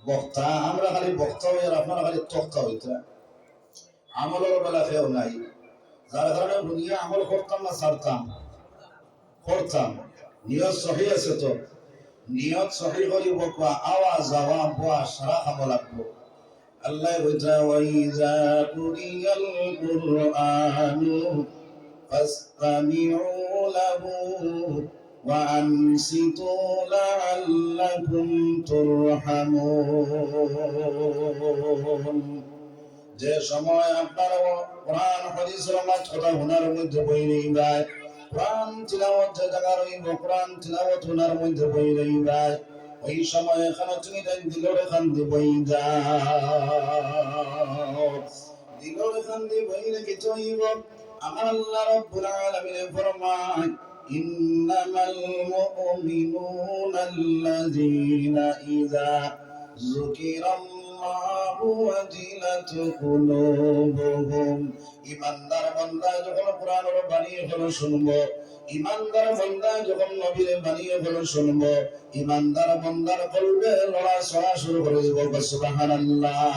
বক্তা আমরা খালি বক্তা হই আর আপনারা খালি তক্তা হইতা আমলের বেলা কেউ নাই যার কারণে দুনিয়া আমল করতাম না ছাড়তাম করতাম নিয়ত সহি আছে তো নিয়ত সহি করিব কোয়া আওয়াজ আওয়া বোয়া সারা খাব লাগবো আল্লাহ বলছে ওয়াইজা কুরিয়াল কুরআনু ফাসতামিউ লাহু ওয়া আনসিতু লাআল্লাকুম তুরহামুন যে সময় আপনারা কোরআন হাদিসের মাঝ কথা শোনার মধ্যে বই নেই ভাই কোরআন তিলাওয়াত যে জায়গা রইব কোরআন তিলাওয়াত শোনার মধ্যে বই নেই ভাই ওই সময় এখানে তুমি দিলর এখান দিয়ে বই যাও দিলর এখান দিয়ে বই রেখে চইব আমার আল্লাহ রাব্বুল আলামিন ফরমান ইন্নামাল মুমিনুনা আল্লাযীনা ইযা যুকিরাল্লাহু ওয়াজিলাত কুলুবুহুম ঈমানদার বান্দা যখন কোরআনের বাণী হলো শুনবো ঈমানদার বান্দা যখন নবীর বাণী হলো শুনবো ঈমানদার বান্দার কলবে লড়াচড়া শুরু করে দিব সুবহানাল্লাহ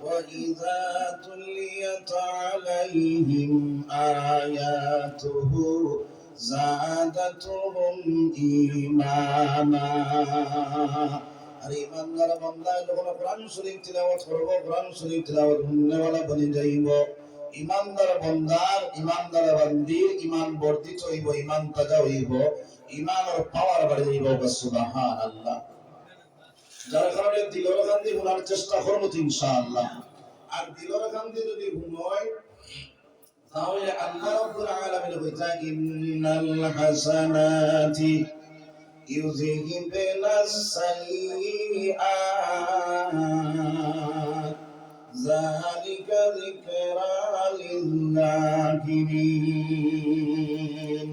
وَإِذَا تُلِيَتْ عَلَيْهِمْ آيَاتُهُ زَادَتْهُمْ إِيمَانًا আর ঈমানদার বান্দা যখন কোরআন শরীফ তিলাওয়াত করব কোরআন শরীফ তিলাওয়াত শুননেওয়ালা বনে যাইব ঈমানদার বান্দার ঈমানদার বান্দির ঈমান বর্ধিত হইব ঈমান তাজা হইব ঈমানের পাওয়ার বাড়ে যাইব সুবহানাল্লাহ যার কারণে দিলর গান্ধী শোনার চেষ্টা করবো ইনশাআল্লাহ আর দিলর গান্ধী যদি শুনয় তাহলে আল্লাহ রাব্বুল আলামিন বলছে ইন্নাল হাসানাতি ইউযহিবুনাস সাইয়্যাত যালিকা যিকরা লিল-যাকিরিন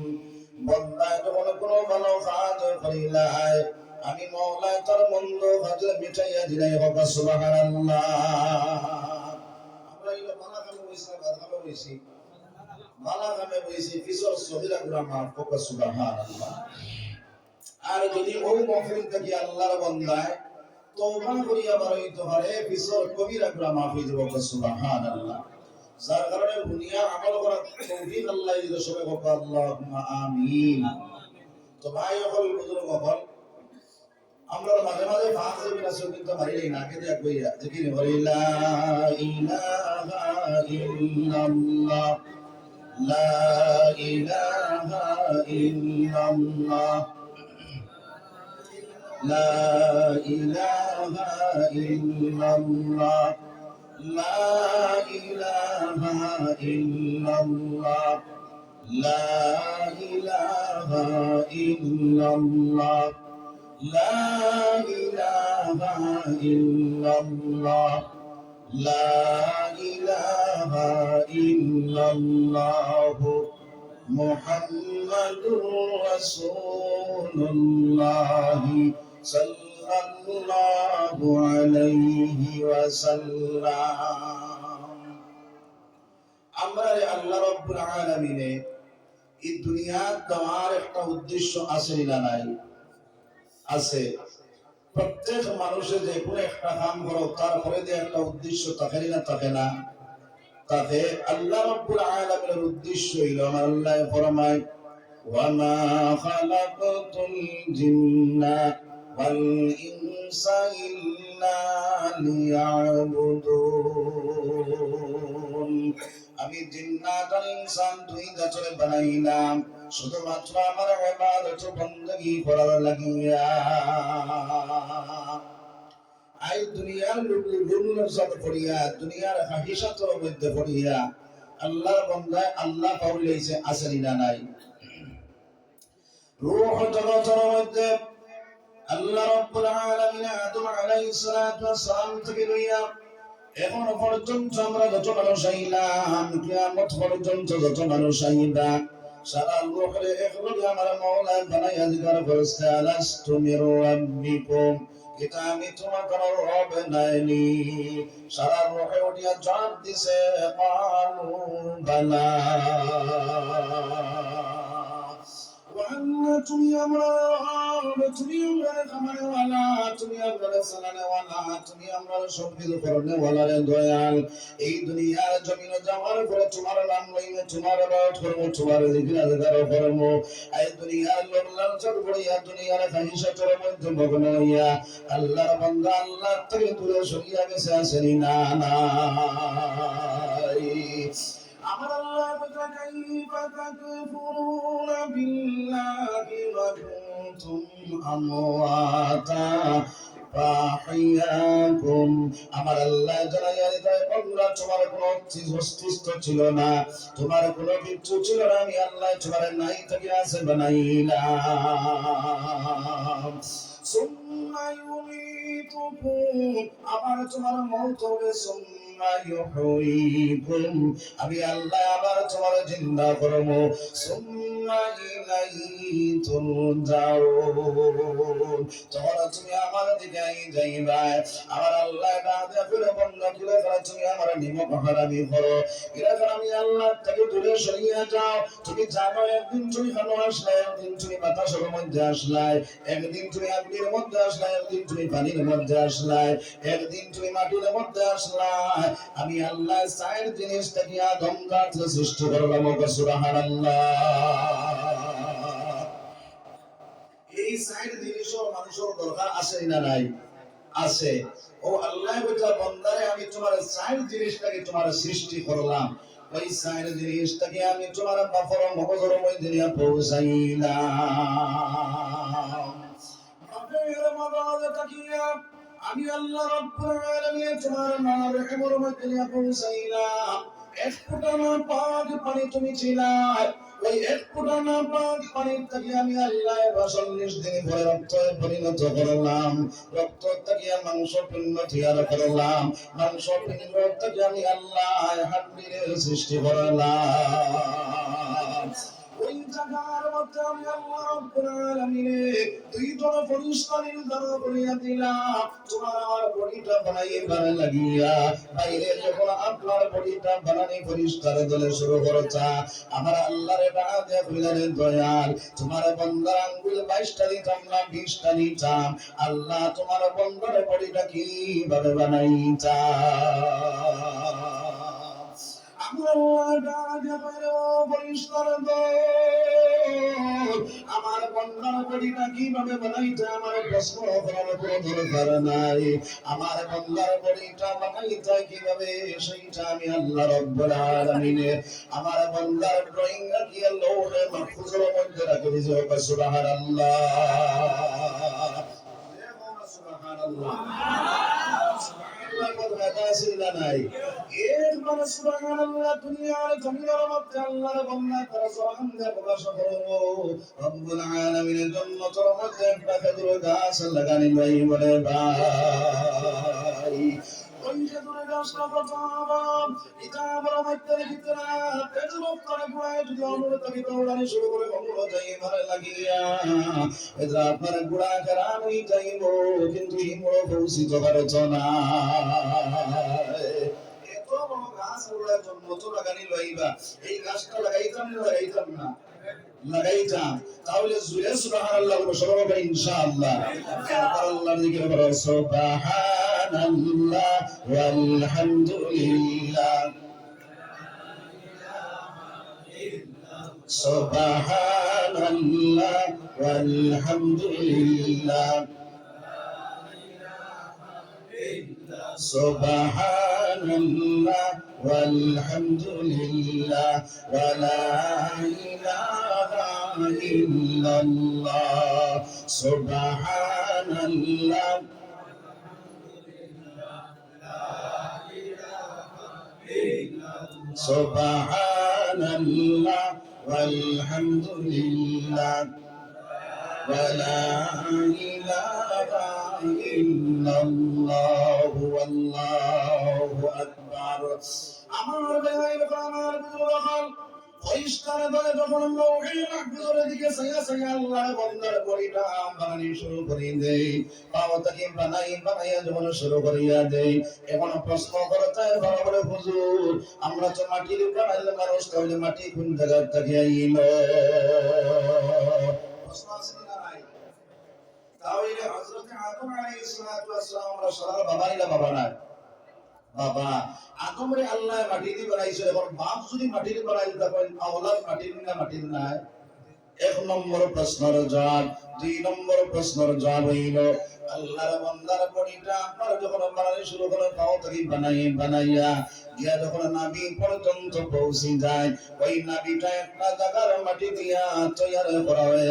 বান্দা যখন কোনো ভালো কাজ করিলাই আমি মওলা তার মন্দ কাজ মিটাইয়া দিলাই হবে সুবহানাল্লাহ আমরা এই বালা কামে বইছি না বালা কামে বইছি বালা কামে বইছি কিশোর সহিরা গুনাহ মাফ হবে সুবহানাল্লাহ আর যদি ওই মাহফিল থেকে আল্লাহর বান্দায় তওবা করিয়া বারইতে পারে কিশোর কবিরা গুনাহ মাফ হয়ে যাবে সুবহানাল্লাহ যার কারণে দুনিয়া আমল করার তৌফিক আল্লাহ দিতে সবে হবে আল্লাহুম্মা আমিন তো ভাই হল বুজুর্গ হল আমরা মাঝে মাঝে ফাঁস বিনা কিন্তু মারিলেই না কে দেখ বইয়া জিকির করি লা ইলাহা ইল্লাল্লাহ লা ইলাহা ইল্লাল্লাহ লা ইলাহা ইল্লাল্লাহ লা ইলাহা ইল্লাল্লাহ লা ইলাহা ইল্লাল্লাহ لا إله إلا الله لا إله إلا الله محمد رسول الله صلى الله عليه وسلم আমরা আল্লাহ রাব্বুল আলামিন এই দুনিয়া দেওয়ার একটা উদ্দেশ্য আছে না নাই আছে প্রত্যেক মানুষের যে কোনো একটা কাম করো তারপরে যে একটা উদ্দেশ্য থাকে না থাকে না তাতে আল্লাহ রাব্বুল আলামিনের উদ্দেশ্য হইল আল্লাহ ফরমায় ওয়া মা খালাকাতুল জিন্না ওয়াল ইনসা ইল্লা লিয়াবুদুন আমি জিন্নাত আর ইনসান দুই জাতিকে বানাইলাম শুধুমাত্র আমার ইবাদত বندگی করার লাগিয়া আই দুনিয়ার লুলুর সাথে পড়িয়া দুনিয়ার হাকিকতের মধ্যে পড়িয়া আল্লাহর বান্দা আল্লাহ পাওয়াইছে আসেনি না নাই রূহ জগতের মধ্যে আল্লাহ রাব্বুল আলামিন আদম আলাইহিস সালাতু ওয়াস সালাম থেকে লইয়া এখনো পর্যন্ত আমরা যত মানুষ আইলাম কিয়ামত পর্যন্ত যত মানুষ আইবা সারা লোকের একলগে আমার মাওলা বানাইয়া জিকার করেছে আলাস্তু মির রাব্বিকুম এটা আমি তোমাদের রব নাইনি সারা লোকে উঠিয়া জবাব দিছে ক্বালু বালা আল্লাহ তুমি আমরা তুমি আমরা খামানেওয়ালা, তুমি আমরা সালানেওয়ালা, তুমি আমরা সব কিছু করনেওয়ালা রে দয়াল। এই দুনিয়ার জমিন যাওয়ার পরে তোমার নাম লইব, তোমার ইবাদত করব, তোমার জিকির আজকার করব। এই দুনিয়ার লোভ লালসা করিয়া দুনিয়ার খাহিশাতের মধ্যে মগ্ন হইয়া আল্লাহর বান্দা আল্লাহ থেকে দূরে সরিয়া গেছে আসেনি না নাই। আমার আল্লাহ বলে কাইফা তাকফুরুনা বিল্লাহি ওয়া কুনতুম আমওয়াতা ফাহিয়াকুম। আমার আল্লাহ জানাইয়া দিতে বন্ধুরা, তোমার কোনো অস্তিত্ব ছিল না, তোমার কোনো কিচ্ছু ছিল না, আমি আল্লাহ তোমার নাই থেকে আছে বানাইলাম। সুম্মা ইউমীতুকুম, আবার তোমার মওত হবে। সুম্মা ইউহয়ীকুম, আমি আল্লাহ আবার তোমার জিন্দা করব। সুম্মা ইলাইহি তুরজাউন, তখন তুমি আমার দিকে যাইবা। আমার আল্লাহ ডাকে ফিরে বন্ধ করে ফেলে, তুমি আমার নিমক হারামি করো, এরকম আমি আল্লাহ থেকে দূরে সরিয়ে যাও। তুমি জানো একদিন তুমি ভালো আসলে, একদিন তুমি বাতাসের মধ্যে আসলাই, একদিন তুমি আগুনের মধ্যে আসলাই, একদিন তুমি পানির মধ্যে আসলাই, একদিন তুমি মাটির মধ্যে আসলাই। আমি আল্লাহ সাইর জিনিস থেকে আদম জাতি সৃষ্টি করলাম। সুবহানাল্লাহ। এই সাইর জিনিসও মানুষের দরকার আছে না নাই? আছে। ও আল্লাহ বলে বান্দারে, আমি তোমার সাইর জিনিসটাকে তোমার সৃষ্টি করলাম, ওই সাইর জিনিসটাকে আমি তোমার বাফর মগজের মধ্যে নিয়ে পৌঁছাইলাম। বাফের মগজে তাকিয়া আমি আল্লাহ রাব্বুল আলামিন তোমার নাম রহমর মধ্যে নিয়ে পৌঁছাইলাম। এক ফোঁটা পাক পানি তুমি ছিলা, ওই এক ফোঁটা পাক পানির থেকে আমি আল্লাহ ৪২ দিন পরে রক্তে পরিণত করলাম, রক্ত থেকে মাংস পিণ্ড তৈরি করলাম, মাংস পিণ্ড থেকে আমি আল্লাহ হাড্ডির সৃষ্টি করলাম। ওই জায়গার মধ্যে আমি আল্লাহ রাব্বুল আলামিন দুইজন ফেরেশতা নির্ধারণ করিয়া দিলাম, তোমার আমার বডিটা বানাইবার লাগিয়া। বাইরে যখন আপনার বডিটা বানানি ফেরেশতার দলে শুরু করতা, আমার আল্লাহর ডাকে কইলেন, দয়াল তোমার বান্দার আঙ্গুল 22টা দিতাম না 20টা দিতাম, আল্লাহ তোমার বান্দার বডিটা কিভাবে বানাইতা? আমার বন্ধার বডিটা কিভাবে বানাইতে আমার প্রশ্ন করার কোনো দরকার নাই। আমার বন্ধার বডিটা বানাইতে কিভাবে সেইটা আমি আল্লাহ রাব্বুল আলামিন আমার বন্ধার ড্রয়িং রাখিয়া লৌহে মাহফুজের মধ্যে রাখে দিয়েছে। সুবহানাল্লাহ, সুবহানাল্লাহ, নাই। এরপরে সুবহানাল্লাহ দুনিয়ার জমিনের মধ্যে আল্লাহর বান্দা তারা সুবহান দিয়ে প্রকাশ করো। রব্বুল আলামিনের জান্নাতের মধ্যে একটা খেজুর গাছ লাগানি ভাই বলে ভাই। ওই খেজুর গাছটা প্রথম কিতাবের মধ্যে লিখিত না, খেজুর করে গুড়ায় যদি অনুরোধ থাকি দৌড়ানি শুরু করে কখনো যাই মারে লাগিয়া এটা আপনার গুড়া কেরান হয়ে যাইব, কিন্তু এই মোড় পৌঁছিত পারছ না। এত বড় গাছ ওরা জন্ম তো লাগানি লইবা, এই গাছটা লাগাইতাম না লাগাইতাম না লাগাইতাম, তাহলে জুড়ে সুবহানাল্লাহ বলো সবাই বলে ইনশাআল্লাহ। আল্লাহর জিকির করো, সুবহানাল্লাহ ওয়াল হামদুলিল্লাহ, সুবহানাল্লাহ ওয়াল হামদুলিল্লাহ, সুবহানাল্লাহ ওয়াল হামদুলিল্লাহ ওয়া লা ইলাহা ইল্লাল্লাহ, সুবহানাল্লাহ সুবহানাল্লাহ ওয়াল হামদুলিল্লাহ ওয়া লা ইলাহা ইল্লাল্লাহ আল্লাহু আকবার। আমার ভাই আমার বুজুর্গ পরিষ্কার করে যখন লৌহে মাহফুজের দিকে সাইয়া সাইয়া আল্লাহর বান্দার বড়িটা বানানি শুরু করে দেই, পাওয়াটাকে বানাইয়া যখন শুরু করিয়া দেই, এখন প্রশ্ন করতে বড় বড় হুজুর, আমরা তো মাটির বানাইলে মানুষ, তাহলে মাটি কোন জায়গা থেকে আইল? প্রশ্ন আছে না নাই? তাহলে হযরত আদম আলাইহিস সালাতু ওয়াস সালাম আমরা সবার বাবা না? বাবা আদমরে আল্লাহ মাটি দিয়ে বানাইছে, এখন বাপ যদি মাটির বানাই তখন আওলাদ মাটির নাই? এক নম্বর প্রশ্নের জবাব। দুই নম্বর প্রশ্নের জবাব হইল, আল্লাহর বান্দার বডিটা আপনারা যখন বানানো শুরু করেন, পাও থেকে বানাইয়া গিয়া যখন নাভি পর্যন্ত পৌঁছে যায়, ওই নাভিটা একটা জায়গার মাটি দিয়া তৈরি করা হয়।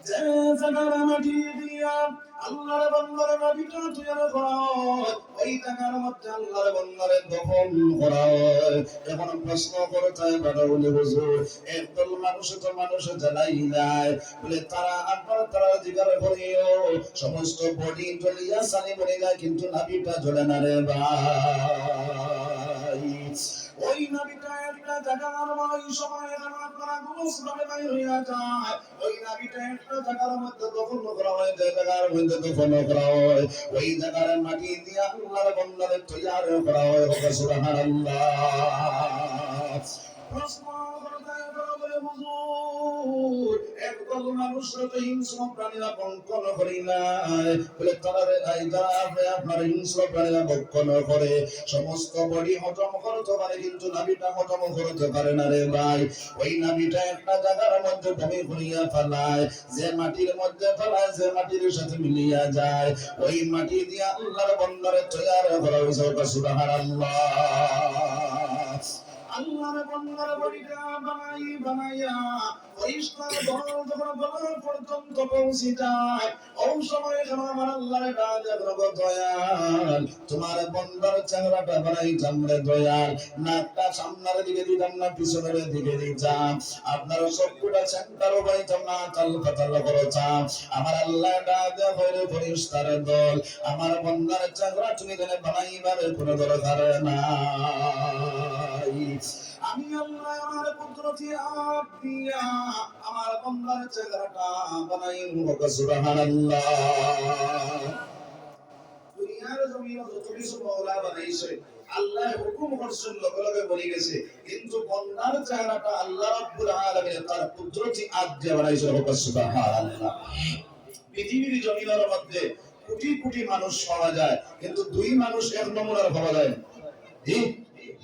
যে জায়গার মাটি দিয়া আল্লাহর বান্দার নাভিটা তৈরি করা হয়, ওই জায়গার মধ্যে আল্লাহর বান্দার দফন করা হয়। এখন প্রশ্ন করতে পারে বলে, হুজুর একদল মানুষ তো মানুষ জানাই নাই বলে, তারা জিজ্ঞাসা করিও সমস্ত বডি জ্বলিয়া সানি মরে যায়, কিন্তু নাভিটা জ্বলে না রে ভাই। ওই নাভিটা একটা জায়গার ওই সময় আপনারা গোস ভাবে নাই হইয়া যায়, ওই নাভিটা একটা জায়গার মধ্যে দফন করা হয়, যে জায়গার মধ্যে দফন করা হয়, ওই জায়গার মাটি দিয়ে আল্লাহর বান্দারে তৈরি করা হয়। সুবহানাল্লাহ। প্রশ্ন করতে বলে, হুজুর একদল মানুষরা তো হিংস্র প্রাণীরা বঙ্কন করি নাই বলে, তারা আপনার হিংস্র প্রাণীরা বঙ্কন করে সমস্ত বডি হজম করতে পারে, কিন্তু নাভিটা হজম করতে পারে না রে ভাই। ওই নাভিটা একটা জায়গার মধ্যে ভূমি করিয়া ফেলায়, যে মাটির মধ্যে ফেলায়, যে মাটির সাথে মিলিয়া যায়, ওই মাটি দিয়া আল্লাহর বান্দারে তৈরি করা হয়েছে। সুবহানাল্লাহ। আল্লাহর বান্দার বডিটা বানাইয়া পরিষ্কার যখন গলা পর্যন্ত পৌঁছে যায়, ওই সময় আমার আল্লাহর ডাক দয়াল, তোমার বান্দার চেহারাটা বানাই জামরে দয়াল, নাকটা সামনের দিকে দিতাম না পিছনের দিকে দিতাম, আপনার চক্ষুটা সেন্টারও পাইতাম না, তাল পাতাল করতাম। আমার আল্লাহ ডাক হইলে পরিষ্কার দল, আমার বান্দার চেহারা তুমি জানে বানাইবার কোনো দরকার না। আমি আল্লাহ আমার কুদরতি হাত দিয়া আমার বান্দার চেহারাটা বানাই। সুবহানাল্লাহ। দুনিয়ার জমিনে যত কিছু মাওলা বানাইছে, আল্লাহ হুকুম করছেন, লগে লগে বলে গেছে, কিন্তু বান্দার চেহারাটা আল্লাহ রাব্বুল আলামিন তার কুদরতি হাত দিয়ে বানাইছে। সুবহানাল্লাহ। পৃথিবীর জমিনের মধ্যে কোটি কোটি মানুষ পাওয়া যায়, কিন্তু দুই মানুষ এক নমুনার পাওয়া যায়।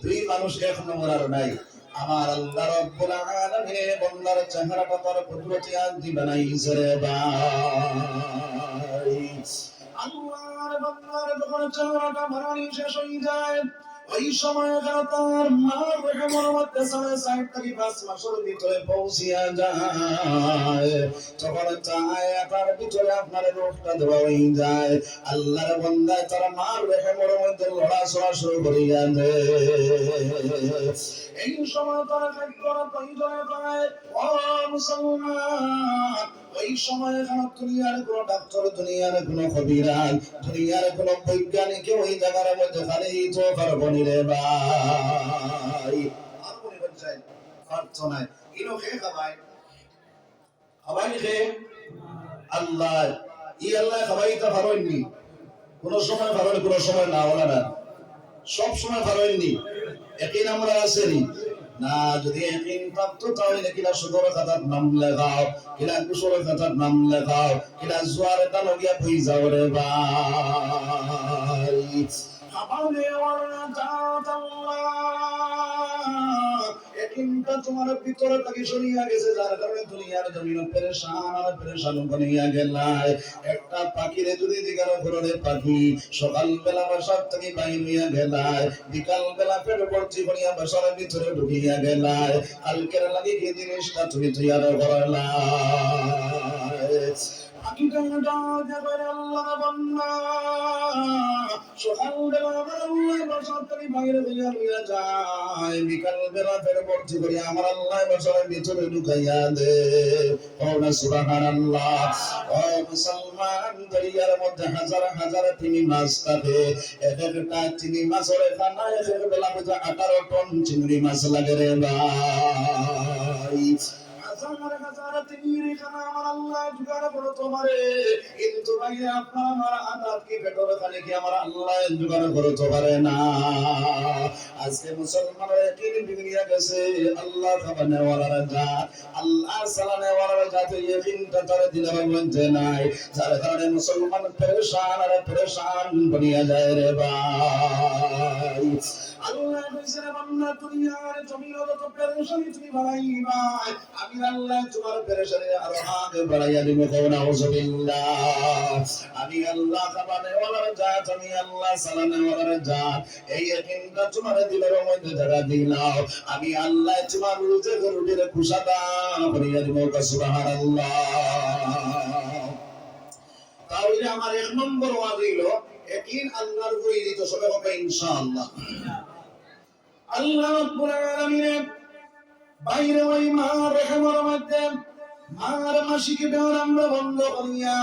দুই মানুষ এক নমুনার নাই। আমার আল্লাহ রাব্বুল আলামিন বান্দার চেহারাটা তার কুদরতি হাত দিয়ে বানাইছে রে ভাই। আল্লাহর বান্দার যখন চেহারাটা বানানি শেষ হয়ে যায়, ওই সময় তার মার রেহেমের মধ্যে 4.5 মাসের ভিতরে পৌঁছিয়া যায়, তখন তার ভিতরে আপনার রোগটা দেওয়া হয়ে যায়। আল্লাহর বান্দা তার মার রেহেমের মধ্যে লড়াচড়া শুরু করিয়া দেয়। এই সময় তারা খাদ্যর প্রয়োজনে পায়। ও মুসলমান, ওই সময় দুনিয়ার কোন ডাক্তার, দুনিয়ার কোন কবিরাজ, দুনিয়ার কোন বৈজ্ঞানিক ওই জায়গার মধ্যে খালি তো পারবো নি রে ভাই। আর মনে হচ্ছে প্রার্থনায় ইনো খেয়ে খাবাই খেয়ে আল্লাহ আল্লাহ খাবাইতে পারেননি, কোন সময় পারেন, কোন সময় না হলো না, সব সময় পারেননি। একই আমরা আসেনি না, যদি একদিন প্রাপ্ত তাহলে কিনা সুদর খাতার নাম লেখাও, কিনা কুশলের খাতার নাম লেখাও, কিনা জোয়ার এটা লগিয়া বই যাও রে ভাই। তোমার ভিতরে তাকে সরিয়া গেছে, যার কারণে দুনিয়ার জমিন পেরেশান বানিয়া গেলায়। একটা পাখিরে যদি জিজ্ঞাসা করো, রে পাখি সকাল বেলা বাসার থেকে বাইর হইয়া গেলায়, বিকাল বেলা পেট ভর্তি করিয়া বাসার ভিতরে ঢুকিয়া গেলায়, কালকের লাগে কি জিনিসটা তুমি তৈরি করলা? পাখিটা আল্লাহ বান্দা সকালবেলা আমার আল্লাহ বসাতরি বাইরে হইয়া যায়, বিকাল বেলা ফের ভর্তি করি আমার আল্লাহ বসার ভিতরে ঢুকাইয়া দে। ও না সুবহানাল্লাহ। ও মুসলমান, দরিয়ার মধ্যে হাজার হাজার চিংড়ি মাছ থাকে, এক একটা চিংড়ি মাছের খানায় এক বেলা মধ্যে 18 টন চিংড়ি মাছ লাগে রে ভাই। হাজার হাজার চিংড়ি খানা আমার আল্লাহ জোগাড় করে তোমারে, কিন্তু ভাই আপনার আমার আদাত কি পেটর খালি কি আমার আল্লাহ জোগাড় করতে পারে না। আজকে মুসলমানের কিনে বিগড়িয়া গেছে, আল্লাহ খাবানে ওয়ালার জাত, আল্লাহ সালানে ওয়ালার জাত, ইয়াকিনটা তার দিলের মধ্যে নাই, যার কারণে মুসলমান পেরেশান আর পেরেশান বনিয়া যায় রে ভাই। আল্লাহ কইছে রে বান্দা, দুনিয়ার জমিন যত পেরেশানি তুমি বাড়াইবা, আমি আল্লাহ তোমার পেরেশানি আরো আগে বাড়াইয়া দিব। নাউযুবিল্লাহ। আমি আল্লাহ খাবানে ওয়ালার জাত, আমি আল্লাহ সালানে ওয়ালার জাত, এই ইয়াকিনটা তোমার দিলের মধ্যে জায়গা দিলাম। আমি আল্লাহ তোমার রুজে রুটির খুশাদা বাড়াইয়া দিব। সুবহানাল্লাহ। তাহলে আমার এক নম্বর ওয়াজ হইলো ইয়াকিন আল্লাহর উপরে দিত, সবে হবে ইনশাআল্লাহ। আল্লাহ রাব্বুল আলামিন বাইরে ওই মার রেহমার মধ্যে মার মাসিকে বের আমরা বন্ধ করিয়া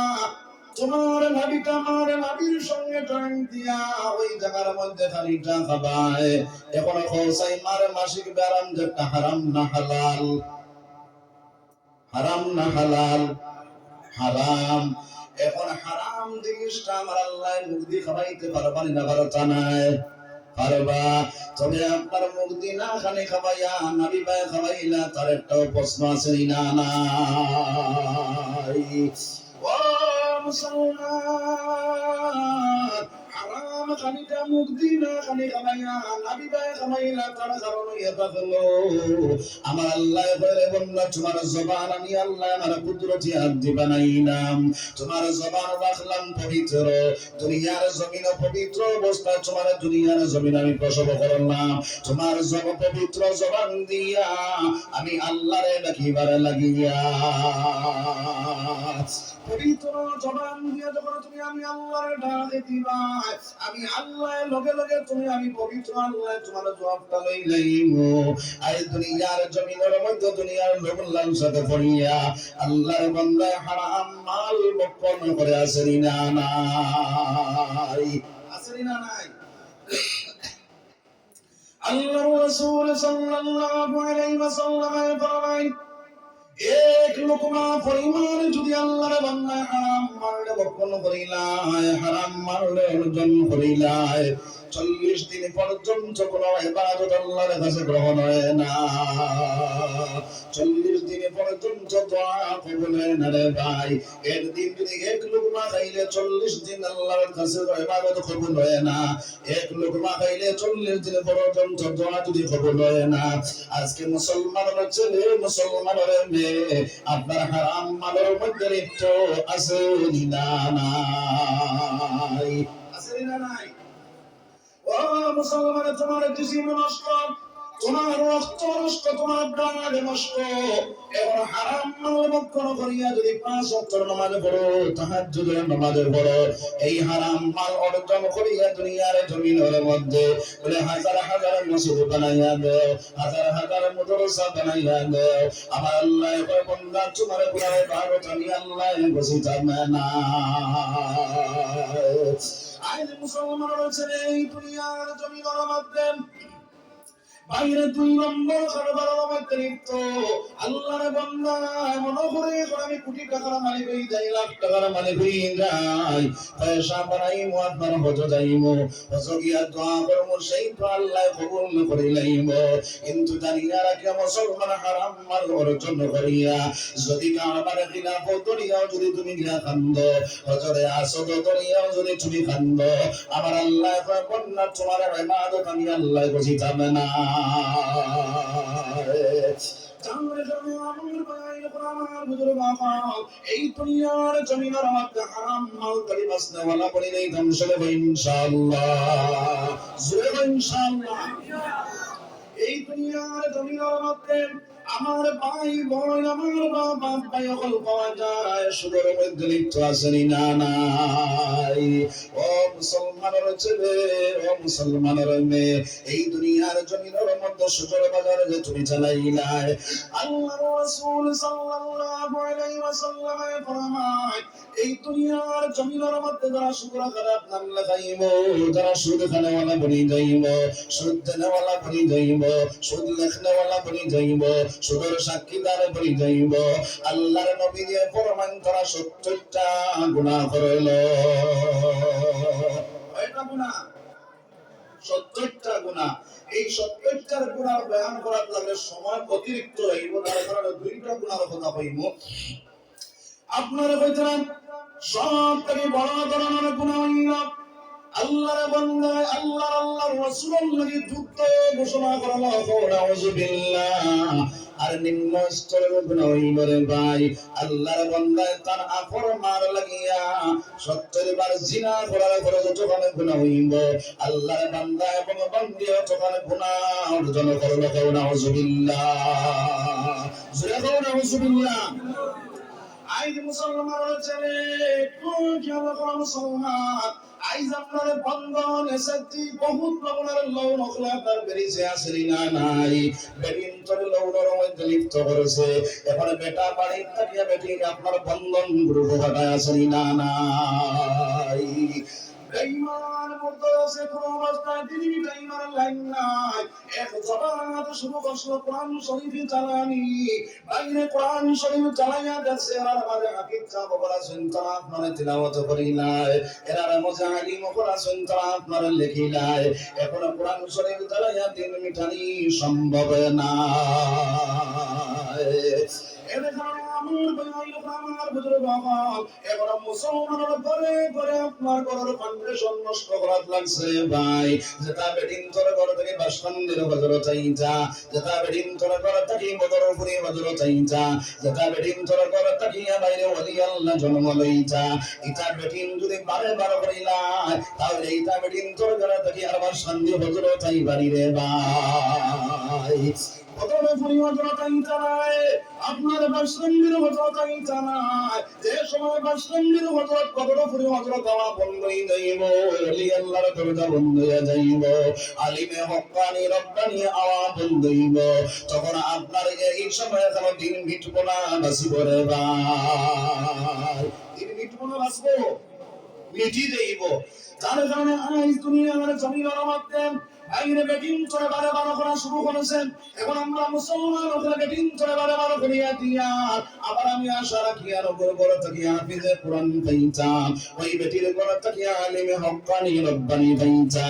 তোমার নবীটা আমার নবীর সঙ্গে জয়েন দিয়া ওই জায়গার মধ্যে খানিটা খাবায়। এখন খোসাই মার মাসিক বেরাম যেটা হারাম না হালাল? হারাম না হালাল? হারাম। এখন হারাম জিনিসটা আমার আল্লাহ মুক্তি খাওয়াইতে পারবেন না, পারতা নাই? পারবা। তবে আপনার মুক্তি না খানে খাওয়াইয়া নবী ভাই খাওয়াইলা, তার একটাও প্রশ্ন আছে না? নাই। ও মুসলমান, হারাম খানিটা মুক্তি না খানে খাওয়াইয়া নবী ভাই খাওয়াইলা, তার কারণ এটা হলো আমার আল্লাহ বলে বললা, তোমার জবান আমি আল্লাহ আমার কুদরতি হাত দিয়ে বানাইলাম, তোমার জবান রাখলাম পবিত্র, দুনিয়ার জমিন পবিত্র অবস্থা, তোমার দুনিয়ার জমিন আমি প্রসব করলাম, তোমার পবিত্র জবান দিয়া আমি আল্লাহরে ডাকিবারে লাগিয়া। পবিত্র জবান দিয়া যখন তুমি আমি আল্লাহরে ডাক দিবা, আমি আল্লাহ লগে লগে তুমি আমি পবিত্র আল্লাহ তোমার জবাবটা লইলাম। আই দুনিয়ার জমিনের মধ্যে দুনিয়ার লোক লালসাতে পড়িয়া আল্লাহর বান্দা হারাম মাল বক্ষণ করে আসেনি না? নাই। আসেনি না? নাই। আল্লাহর রাসূল সাল্লাল্লাহু আলাইহি ওয়াসাল্লাম ফরমায়, এক লোকমা পরিমাণ যদি আল্লাহর বান্দা হারাম মালে বক্ষণ করিলায়, হারাম মালে অর্জন করিলায়, 40 দিন পর্যন্ত কোনো ইবাদত আল্লাহর কাছে গ্রহণ হয় না। 40 দিন পর্যন্ত দোয়া কবুল হয় না রে ভাই। একদিন যদি এক লোকমা খাইলে 40 দিন আল্লাহর কাছে ইবাদত কবুল হয় না। এক লোকমা খাইলে 40 দিন পর্যন্ত দোয়া যদি কবুল হয় না। আজকে মুসলমানের ছেলে, মুসলমানের মেয়ে, আপনার হারাম মালের মধ্যে লিপ্ত আছে না? নাই। আছে না? নাই। ও মুসলমান, তোমার জিসিম নষ্ট, তোমার রক্ত নষ্ট, তোমার প্রাণ নষ্ট। এখন হারাম মাল ভক্ষণ করিয়া যদি 5 ওয়াক্ত নামাজ পড়ো, তাহাজ্জুদের নামাজ পড়ো, এই হারাম মাল অর্জন করিয়া দুনিয়ার জমিনের মধ্যে বলে হাজার হাজার মসজিদ বানাইয়া দাও, হাজার হাজার মাদ্রাসা বানাইয়া দাও, আমার আল্লাহ কয় বান্দা তোমার পুরো ভারত আমি আল্লাহ বসিতাম না। আইন মুসলমান রয়েছে এই দুনিয়ার জমিনের মধ্যে বাইরে 2 নম্বর কারবারের মধ্যে লিপ্ত। আল্লাহর বান্দা মনে করে আমি কোটি টাকার মালিক হই যাই, লাখ টাকার মালিক হই যাই, পয়সা বানাইমু, আপনার হজ যাইমু, হজ গিয়া দোয়া করমু, সেই তো আল্লাহ কবুল করিলাইম। কিন্তু জানিয়া রাখি মুসলমান হারাম মাল অর্জন করিয়া যদি কারবার খিলাফ করিয়াও যদি তুমি গিয়া কান্দ, হজরে আসদ করিয়াও যদি তুমি কান্দ, আমার আল্লাহ কয় বন্না তোমার ইবাদত আমি আল্লাহ বুঝিতাম না। এই দুনিয়ার জমিনের মধ্যে হারাম মাল করি বাসনাওয়ালা বলি নেই, ধ্বংস হবে ইনশাআল্লাহ। জোরে ইনশাআল্লাহ। এই দুনিয়ার জমিনের মধ্যে আমার ভাই বোন আমার বাবা ভাই হল পাওয়া যায় সুদের মধ্যে লিপ্ত আছেনি না নাই? ও মুসলমানের ছেলে, ও মুসলমানের মেয়ে, এই দুনিয়ার জমিনের মধ্যে সুদের বাজারে যে তুমি চালাইলাই, আল্লাহর রাসূল সাল্লাল্লাহু আলাইহি ওয়াসাল্লাম ফরমায় এই দুনিয়ার জমিনের মধ্যে যারা সুদের খারাপ নাম লাগাইব, যারা সুদ খানেওয়ালা বনি যাইব, সুদ দেনেওয়ালা বনি যাইব, সুদ লেখনেওয়ালা বনি যাইব, সুদের সাক্ষীদার বনি যাইব, আল্লাহর নবী দিয়ে ফরমান তারা 70টা গুনাহ করল। কয়টা গুনাহ? 70টা গুনাহ। এই 70টার গুনাহ বয়ান করার লাগলে সময় অতিরিক্ত হইব, তার কারণে দুইটা গুনাহর কথা কইব। আপনারা কইতাম সব থেকে বড় ধরনের গুনাহ হইল আল্লাহর বান্দা আল্লাহর রাসূলের লাগি যুদ্ধ ঘোষণা করা হলো, নাউযুবিল্লাহ। আর নিম্ন স্তরের গুনাহ হইল রে ভাই, আল্লাহর বান্দা তার আপর মার লাগিয়া 70 বার জিনা করার পরে যতক্ষণ গুনাহ হইব, আল্লাহর বান্দা এবং বান্দি যতক্ষণ গুনাহ অর্জন করলো, নাউযুবিল্লাহ। জোরে বলো নাউযুবিল্লাহ। আইজ মুসলমানের ছেলে কোন খেয়াল করা মুসলমান, আইজ আপনার বন্ধন এসেছি বহুত রকমের লোন হলে আপনার বেরিয়েছে আসেনি না নাই? বেদিন তোর লোনের মধ্যে লিপ্ত করেছে, এখন বেটা বাড়ির থাকিয়া বেটি আপনার বন্ধন গ্রুপ ঘটায় আসেনি না নাই? বেঈমান মরতে আছে কোন অবস্থায় তিনি বেঈমানের লাইন নাই, এক জবানাত শুরু করছিল কোরআন শরীফ চালানি, বাইরে কোরআন শরীফ চালাইয়া দেখছে আর আমাদের হাফিজ সাহেব বলা শুনতাম আপনারা তিলাওয়াত করি নাই, এরা মজা আলিম করা শুনতাম আপনারা লেখি নাই, এখন কোরআন শরীফ চালাইয়া দিন মিটানি সম্ভব না। এর কারণে আমার ভাই আমার বুজুর্গ এখন মুসলমানের ঘরে ঘরে আপনার ঘরের ফাউন্ডেশন নষ্ট করার লাগছে ভাই। যেটা বেদিন তোর ঘর থেকে বাসকান্দের বাজার চাইছা, যেটা বেদিন তোর ঘর থেকে বদরপুরি বাজার চাইছা, যেটা বেদিন তোর ঘর থেকে বাইরে ওলি আল্লাহ জন্ম লইছা, এটা বেদিন যদি বারে বার করিলা তাহলে এটা বেদিন তোর ঘর থেকে আর বাসকান্দি বাজার চাইবারি রে ভাই। বদরপুরি বাজার চাইছা নাই, আপনার বাসকান্দির বাজার চাইছা নাই, যে সময় বাসকান্দির হযরত বদরপুরি হযরত আওয়া বন্ধই যাইব, ওলি আল্লাহর দরজা বন্ধ হয়ে যাইব, আলিমে হক্কানি রব্বানি আওয়া বন্ধ হইব, তখন আপনার এই সময় যেন দিন মিটব না, বাঁচিব রে ভাই। দিন মিটব না, বাঁচব, মিটি যাইব। যার কারণে আজ দুনিয়ার জমিনের মধ্যে বাইরে বেটিং করে বারে বারে করা শুরু করেছেন। এখন আমরা মুসলমান ওখানে বেটিং করে বারে বারে করিয়া দিয়া আবার আমি আশা রাখি আর গড় থেকে হাফিজে কোরআন পাইছা, ওই বেটির গড় থেকে আলিমে হক্কানি রব্বানি পাইছা।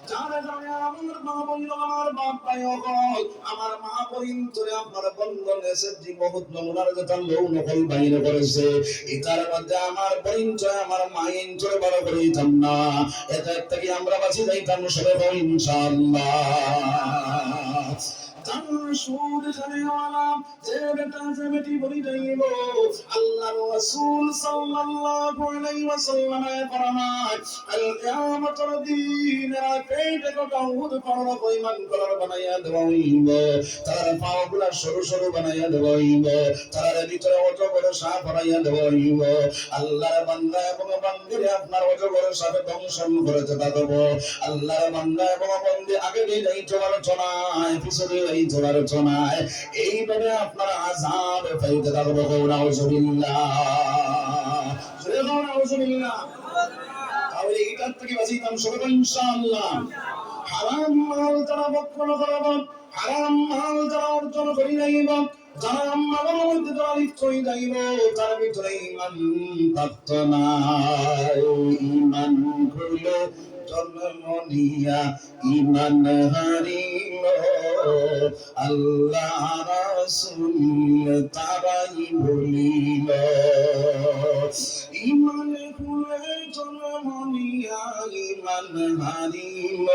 যার কারণে আমার মা বলল আমার বাপ ভাই হল আমার মা বলিন ধরে আপনার বন্ধন এসে বহুত নমুনার যেটা লোন হল বাইরে করেছে, এটার মধ্যে আমার বলিন আমার মাইন চলে বড় করে দিতাম না, এটা থেকে আমরা বাঁচি যাইতাম সবে ইনশাআল্লাহ। সুদ খানেওয়ালা যে বেটা যে বেটি বলি যাইব, আল্লাহর রাসূল সাল্লাল্লাহু আলাইহি ওয়াসাল্লাম ফরমায় আল কিয়ামতের দিন পেটে কৌদ পড়া পরিমাণ করার বানাইয়া দেওয়া হইব, তার পাগুলা সরু সরু বানাইয়া দেওয়া হইব, তার ভিতরে অজগর সাপ বানাইয়া দেওয়া হইব। আল্লাহর বান্দা এবং বান্দিরে আপনার অজগর সাপে দংশন করে যেতে দেব। আল্লাহর বান্দা এবং বান্দি আগে দিয়ে যাইতে আলোচনায় পিছনে যাইতে আলোচনায়, এইভাবে আপনার আযাব পাইতে থাকবো। নাউযুবিল্লাহ, নাউযুবিল্লাহ। তাহলে এইটার থেকে বাঁচিতাম সবাই ইনশাআল্লাহ। হারাম মাল যারা ভক্ষণ করব, হারাম মাল যারা অর্জন করি যাইব, যারা আম্মার মধ্যে যারা লিপ্ত হয়ে যাইব, তার ভিতরে ঈমান থাকতো না। ঈমান গুলো জন্ম নিয়া ঈমান হারিল, আল্লাহ রাসূল তারাই ভুলিল। ঈমান গুলো জন্ম নিয়া ঈমান হারিল,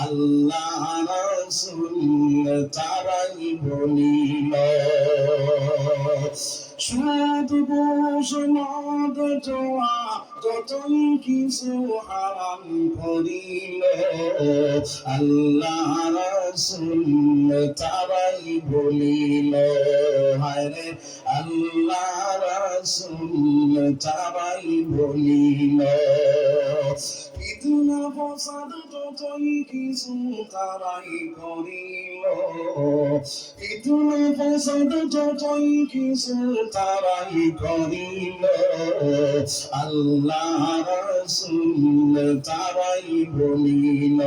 আল্লাহ রাসূল তারাই ভুলিল। সুদ ঘুষ মদ জোয়া যতই কিছু হারাম করিল আল্লাহ রাসূল তারাই বলিল হায়রে আল্লাহ রাসূল তারাই বলিল ফিতনা ফসাদ যতই কিছু তারাই করিল ফিতনা ফসাদ যতই কিছু তারাই করিল আল্লাহ রাসূল তারাই বলিল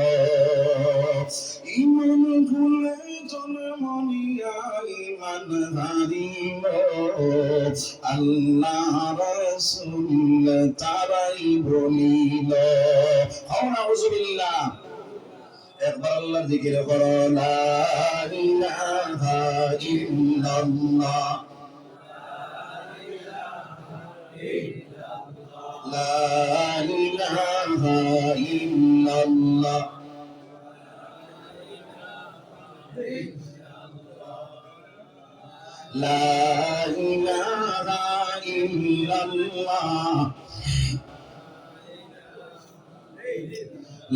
ইমান খুলে জনমনিয়া ইমান হারিল আল্লাহ রাসূল তারাই বলিল আউযুবিল্লাহ একবার আল্লাহর জিকির করো লা ইলাহা ইল্লাল্লাহ লা ইলাহা ইল্লাল্লাহ লা ইলাহা ইল্লাল্লাহ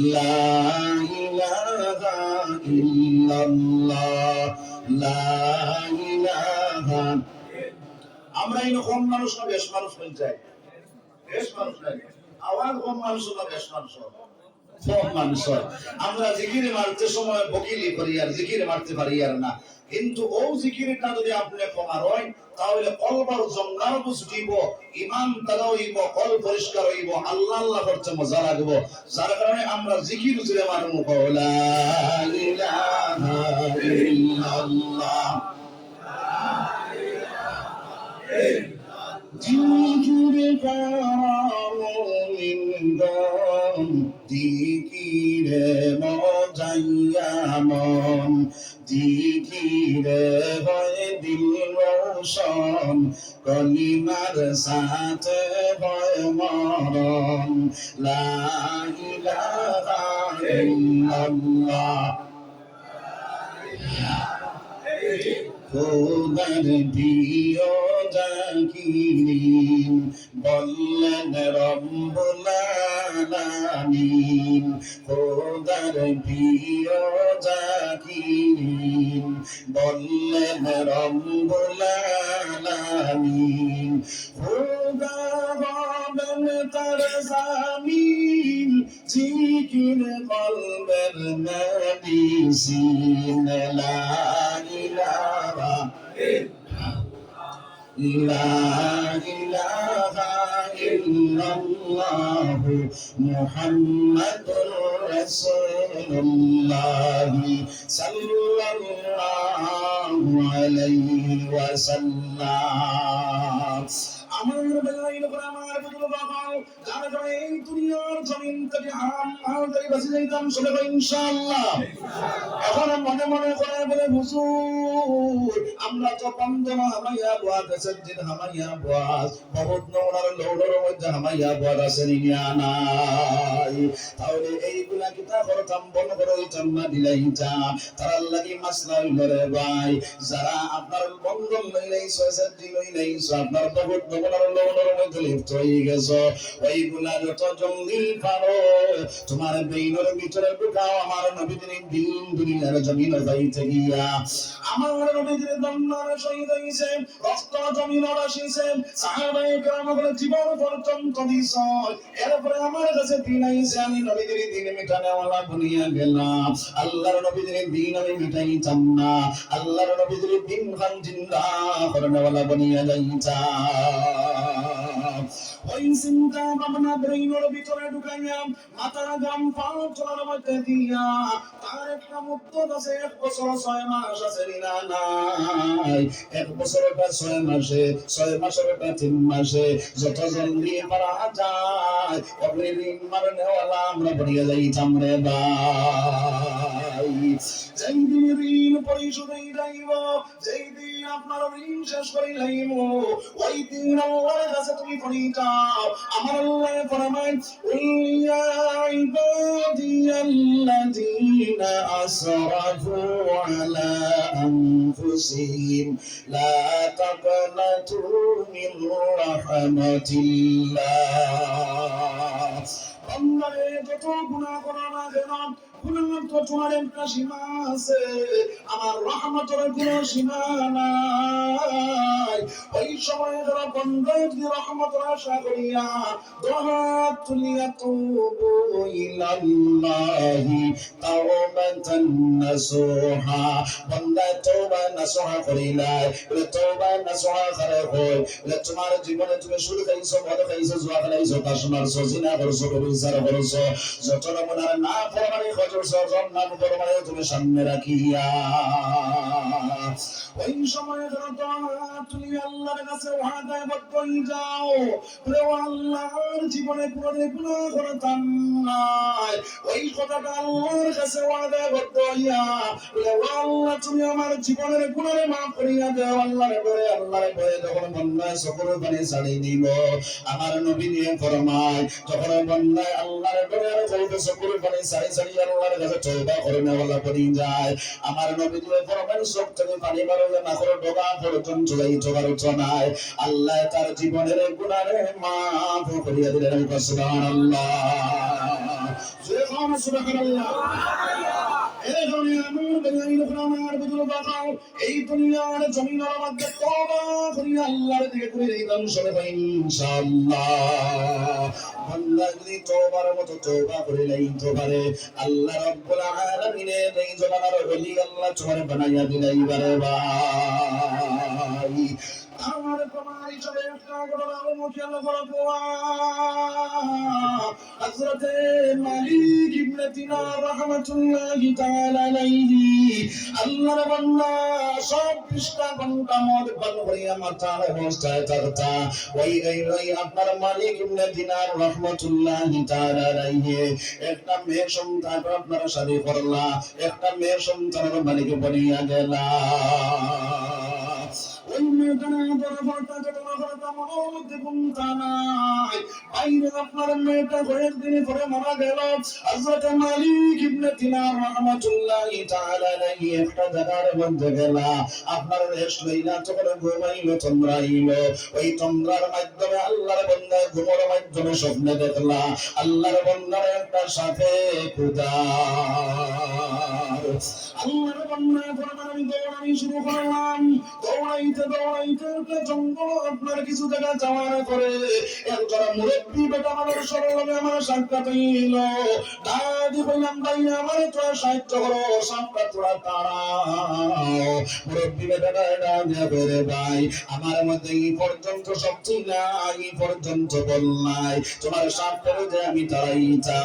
লা ইলাহা ইল্লাল্লাহ লা ইলাহা আমরা এই কম মানুষ না বেশ মানুষ হয়ে যায় বেশ মানুষ নাই আওয়াজ কম মানুষ না বেশ মানুষ কম মানুষ আমরা জিকিরে মারতে সময় বকিলি করি আর জিকিরে মারতে পারি আর না কিন্তু ও জিকিরটা যদি আপনি কমার হয় তাহলে কলবার জঙ্গাল বুঝিব ইমান তারা হইব কল পরিষ্কার হইব আল্লাহ আল্লাহ করতে মজা লাগবে যার কারণে আমরা জিকির জুড়ে মারমু লা ইলাহা ইল্লাল্লাহ জিকিরে কারামিন জিকিরে মজাইয়া মন জিকিরে হয় দিল রোশন কলিমার সাথে হয় মরণ লা ইলাহা ইল্লাল্লাহ খোদার প্রিয় জাকিরিন বললেন রব্বুল আলামিন খোদার প্রিয় জাকিরিন বললেন রব্বুল আলামিন খোদা হবেন তার জামিন জিকির কলবের মেডিসিন লা ইলাহা ইল্লাল্লাহ মুহাম্মাদুর রাসূলুল্লাহ সাল্লাল্লাহু আলাইহি ওয়াসাল্লাম আমার বেলায় লোক আমার বুঝলো বাবা যারা যারা এই দুনিয়ার জমিন থেকে হারাম মাল থেকে বেঁচে যাইতাম চলে যাবো ইনশাআল্লাহ এখন মনে মনে করে বলে হুজুর আমরা তো বন্ধনা হামাইয়া বাদ আছে দিন হামাইয়া বাদ বহুত নোনার লৌড়ের মধ্যে হামাইয়া বাদ আছে নিয়া নাই তাহলে এইগুলা কিতা করতাম বন্ধ করে দিতাম না দিলাইতা তার লাগি মাসলা হইলে ভাই যারা আপনার বন্ধন লইলেই সয়সার দিলইলেই আপনার বহুত লৌড়ের মধ্যে লিপ্ত হয়ে গেছো ওইগুলা যত জলদি পারো তোমার বেইনের ভিতরে ঢুকাও আমার নবীদের দিন দুনিয়ার জমিন যাইতে গিয়া আমার নবীদের দন্নার শহীদ হইছে রক্ত জমিন রাশিছে সাহাবায়ে কেরাম বলে জীবন পর্যন্ত দিছ এরপরে আমার কাছে দিন আইছে আমি নবীদের দিন মিটানে ওয়ালা দুনিয়া গেলাম আল্লাহর নবীদের দিন আমি মিটাইতাম না আল্লাহর নবীদের দিন খান জিন্দা করনে ওয়ালা বনিয়া যাইতা ওই চিন্তা ভাবনা ব্রেইনের ভিতরে ঢুকাইয়া মাথার গাম পাও চলার মধ্যে দিয়া তার একটা মুক্ত আছে 1 বছর 6 মাস আছে না নাই 1 বছর 6 মাসে 6 মাসের 3 মাসে যত জলদি মারা যায় আপনি দিন মারনে ওয়ালা আমরা বনিয়া যাইতাম রে ভাই যেই দিন ঋণ পরিশোধ হয়ে যাইব যেই দিন আপনার ঋণ শেষ করে লাইব ওই দিন আল্লাহর কাছে তুমি করে যাও। আমার আল্লাহ ফরমান ইয়া ইবাদিয়াল্লাযীনা আসরাফু আলা আনফুসিহিম লা তাকনাতু মিন রাহমাতিল্লাহ। বান্দারে যত গুনাহ করো না কেন, গুনাহ তো তোমার একটা সীমা আছে, আমার রহমতের কোনো সীমা নাই। ওই সময় যারা বান্দা যদি রহমতের আশা করিয়া দুহাত তুলিয়া তুবু ইলাল্লাহি তাওবাতান নাসুহা, বান্দা তওবা নাসুহা করিলাই, বলে তওবা নাসুহা করে কই, বলে তোমার জীবনে তুমি শুরু খাইছো, মদ খাইছো, জুয়া খাইছো, কাজ মারছো, জিনা করছো, ব্যভিচার করছো, যত রকমের না ফরমানি করছো, সব নাম ফরমানি তুমি সামনে রাখিয়া ওই সময় তুমি আল্লাহর কাছে ওয়াদা বদ্ধই যাও, বলে আল্লাহর জীবনে কোনোদিন গুনাহ করতাম নাই। ওই কথাটা আল্লাহর কাছে ওয়াদা বদ্ধ হইয়া বলে আল্লাহ তুমি আমার জীবনের গুনাহ মাফ করিয়া দাও। আল্লাহর ঘরে যখন বন্যায় চকুর পানি ছাড়ি দিব, আমার নবী নিয়ে ফরমায় যখন বন্যায় আল্লাহর ঘরে বলতে চকুর পানি ছাড়ি ছাড়ি আল্লাহর কাছে তওবা করে নেওয়ালা করি যায়, আমার নবী দিয়ে ফরমায় চোখ থেকে পানি বাড়লে না করে ডোবা পর্যন্ত যাইতে পারছো না, আল্লাহ তার জীবনের গুনাহ মাফ করিয়া দিলেন। সুবহানাল্লাহ, সুবহানাল্লাহ। এই দুনিয়ার জমিনের মধ্যে তওবা করিয়া আল্লাহর দিকে ঘুরে যাইতাম সবাই ইনশাআল্লাহ। বান্দা যদি তওবার মতো তওবা করে লইতে পারে, আল্লাহ রাব্বুল আলামিনের এই জমানার ওলি আল্লাহ তোমারে বানাইয়া দিলাই বারে ভাই। আমার প্রমাণ হিসেবে একটা ঘটনা মুখে করবো, হযরতে মালিক ইবনে দিনার রাহমাতুল্লাহি তাআলা আলাইহি, আল্লাহর বান্দা 24টা ঘন্টা মদ পান করিয়া মাথার অবস্থায় থাকতা। ওই আপনার মালিক ইবনে দিনার রাহমাতুল্লাহি তাআলা আলাইহি একটা মেয়ে সন্তান আপনার শাদী করলা, একটা মেয়ে সন্তানের মালিক বনিয়া গেলা। ওই মেয়েটা না বড় বড়টা ঘটনা ঘটনা মনের মধ্যে কোনটা নাই, বাইরে আপনার মেয়েটা কয়েকদিন পরে মারা গেল। হযরত মালিক ইবনে দিনার রাহমাতুল্লাহি তাআলা আলাইহি একটা জায়গার মধ্যে গেলা, আপনার রেস্ট লইলা, তখন ঘুমাইলো, তন্দ্রাইলো। ওই তন্দ্রার মাধ্যমে আল্লাহর বান্দা ঘুমের মাধ্যমে স্বপ্নে দেখলা আল্লাহর বান্দার একটা সাথে খুদা। আল্লাহর বান্দা ফরমান আমি দৌড়ানি শুরু করলাম, দৌড়াইতে দৌড়াইতে একটা জঙ্গল আপনার কিছু জায়গা যাওয়ার পরে একজন মুরব্বী বেটা আমার সরলভাবে আমার সাক্ষাৎ হইল। দাদি হইলাম ভাই আমার তোরা সাহায্য করো, সাপটা তোরা তাড়াও। মুরব্বী বেটাটা ডাকে বলে ভাই আমার মধ্যে এই পর্যন্ত শক্তি নাই, এই পর্যন্ত বল নাই, তোমার সাপটারে যে আমি তাড়াইতা।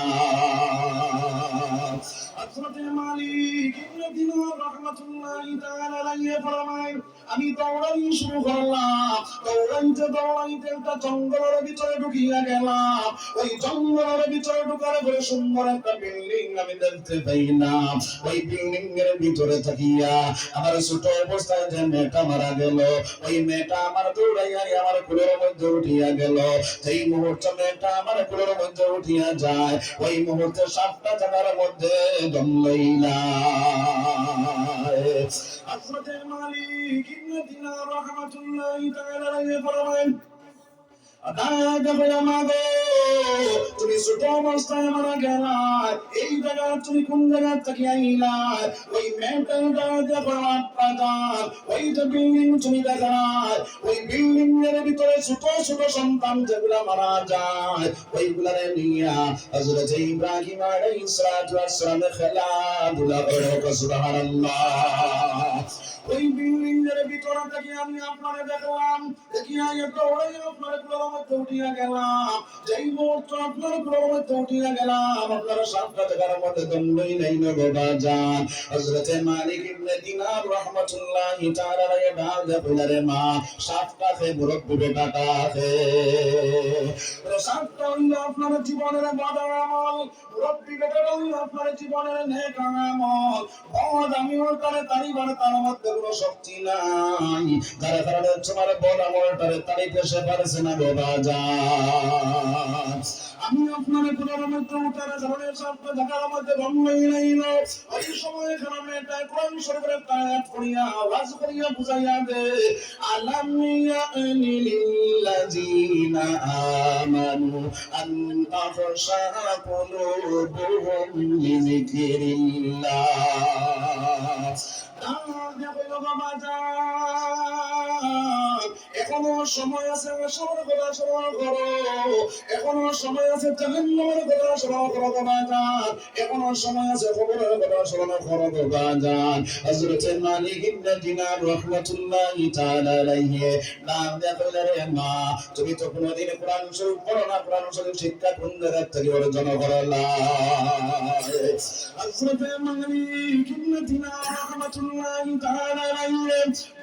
হযরতে মালিক ইবনে দিনার রাহমাতুল্লাহি তাআলা আলাইহি ফরমায় আমি দৌড়াই শুরু করলাম, দৌড়াইতে দৌড়াইতে একটা জঙ্গলের ভিতরে ঢুকিয়া গেলাম। ওই জঙ্গলের ভিতরে ঢুকার পরে সুন্দর একটা বিল্ডিং আমি দেখতে পাইলাম। ওই বিল্ডিং এর ভিতরে থাকিয়া আমার ছোট অবস্থায় যে মেয়েটা মারা গেল, ওই মেয়েটা আমার দৌড়াইয়া আমার কোলের মধ্যে উঠিয়া গেল। যেই মুহূর্তে মেয়েটা আমার কোলের মধ্যে উঠিয়া যায়, ওই মুহূর্তে 7টা জায়গার মধ্যে দম লইলা। হযরতে মালিক ইবনে দিনার রাহমাতুল্লাহি তাআলা আলাইহি ফরমান তুমি ছোট অবস্থায় মারা গেলা, এই জায়গা তুমি কোন জায়গা থেকে আইলা? ওই মেয়েটার ওই যে বিল্ডিং তুমি দেখা, ওই বিল্ডিং এর ভিতরে ছোট ছোট সন্তান যেগুলা মারা যায় ওইগুলারে নিয়া হযরত ইব্রাহিম আলাইহিস সালাতু ওয়াস সালাম খেলাধুলা করে। সুবহানাল্লাহ। ওই বিল্ডিং এর ভিতরে থেকে আমি আপনারে দেখলাম, দেখিয়া দৌড়াই আপনার কোলের মধ্যে উঠিয়া গেলাম। যেই মুহূর্তে আপনার কোলের মধ্যে উঠিয়া গেলাম, আপনার 7টা জায়গার মধ্যে দণ্ডই নাই নগদা যান। হযরতে মালিক ইবনে দিনার রাহমাতুল্লাহি তাআলা আলাইহি ডাল দেবুলারে মা 7টা কে মুরব্বি বেটাটা আছে, 7টা হইল আপনার জীবনের বাদা আমল, মুরব্বি বেটাটা হইল আপনার জীবনের নেক আমল। বদ আমি ওর কানে তারিবার তার মধ্যে কোনো শক্তি নাই, যার কারণে তোমার বদ আমলটা কথাটারে তাড়িতে সে পারছে না গো বাজার। আমি আপনার কোরআনের মধ্যে উঠার কারণে সাথে ঢাকার মধ্যে বন্ধই নাই না। ওই সময় কারণে এটা কোরআন শরীফের আয়াত করিয়া আওয়াজ করিয়া বুঝাইয়া দে আলাম ইয়ানি লিল্লাযিনা আমানু আন তাখশা কুলুবুহুম লিযিকরিল্লাহ। এখনো সময় আছে আসর করা স্মরণ করো, এখনো সময় আছে জাহান্নামের কথা স্মরণ করো বাজান, এখনো সময় আছে কবরের কথা স্মরণ করো বাজান। হযরত মালিক ইবনে দিনার রাহমাতুল্লাহি তাআলা আলাইহি নাম দেয়া কইলেন রে মা তুমি তো কোনদিন কোরআন শরীফ পড়ো না, কোরআন শরীফ শিক্ষা কোন জায়গা থেকে অর্জন করলা? হযরত মালিক ইবনে দিনার রাহমাতুল্লাহি তাআলা আলাইহি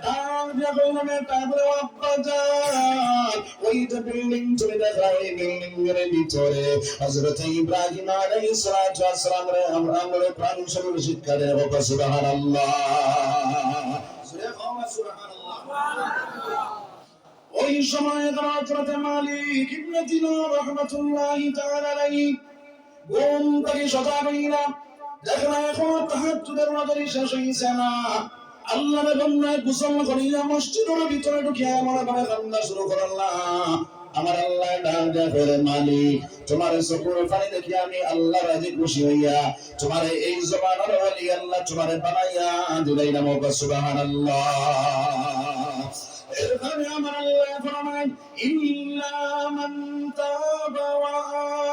নাম দেয়া কইলেন তারপরে আব্বাজান ওই যে বিল্ডিং তুমি দেখা ওই বিল্ডিং এর ভিতরে হযরত ইব্রাহিম আলাইহিস সালাতু ওয়াস সালাম রে আমরা কোরআন শরীফ শিক্ষা দেব। সুবহানাল্লাহ, সুবহানাল্লাহ। ওই সময় হযরত মালিক ইবনে দিনার রাহমাতুল্লাহি তাআলা আলাইহি ঘুম থেকে সজাগ হইলা দেখলা এখন তাহাজ্জুদের নামাজ শেষ হইছে না। আল্লাহর বান্দা গোসল করিয়া মসজিদের ভিতরে ঢুকিয়া মনে করে কান্না শুরু করলাম। আমার আল্লাহ ডাক দেয়া বলে মালিক তোমার চোখের পানি দেখি আমি আল্লাহ রাজি খুশি হইয়া তোমার এই জবানের ওলি আল্লাহ তোমার বানাইয়া দিলাইলাম। সুবহানাল্লাহ। এরপরে আমার আল্লাহ ফরমান ইল্লা মান তাবা ওয়া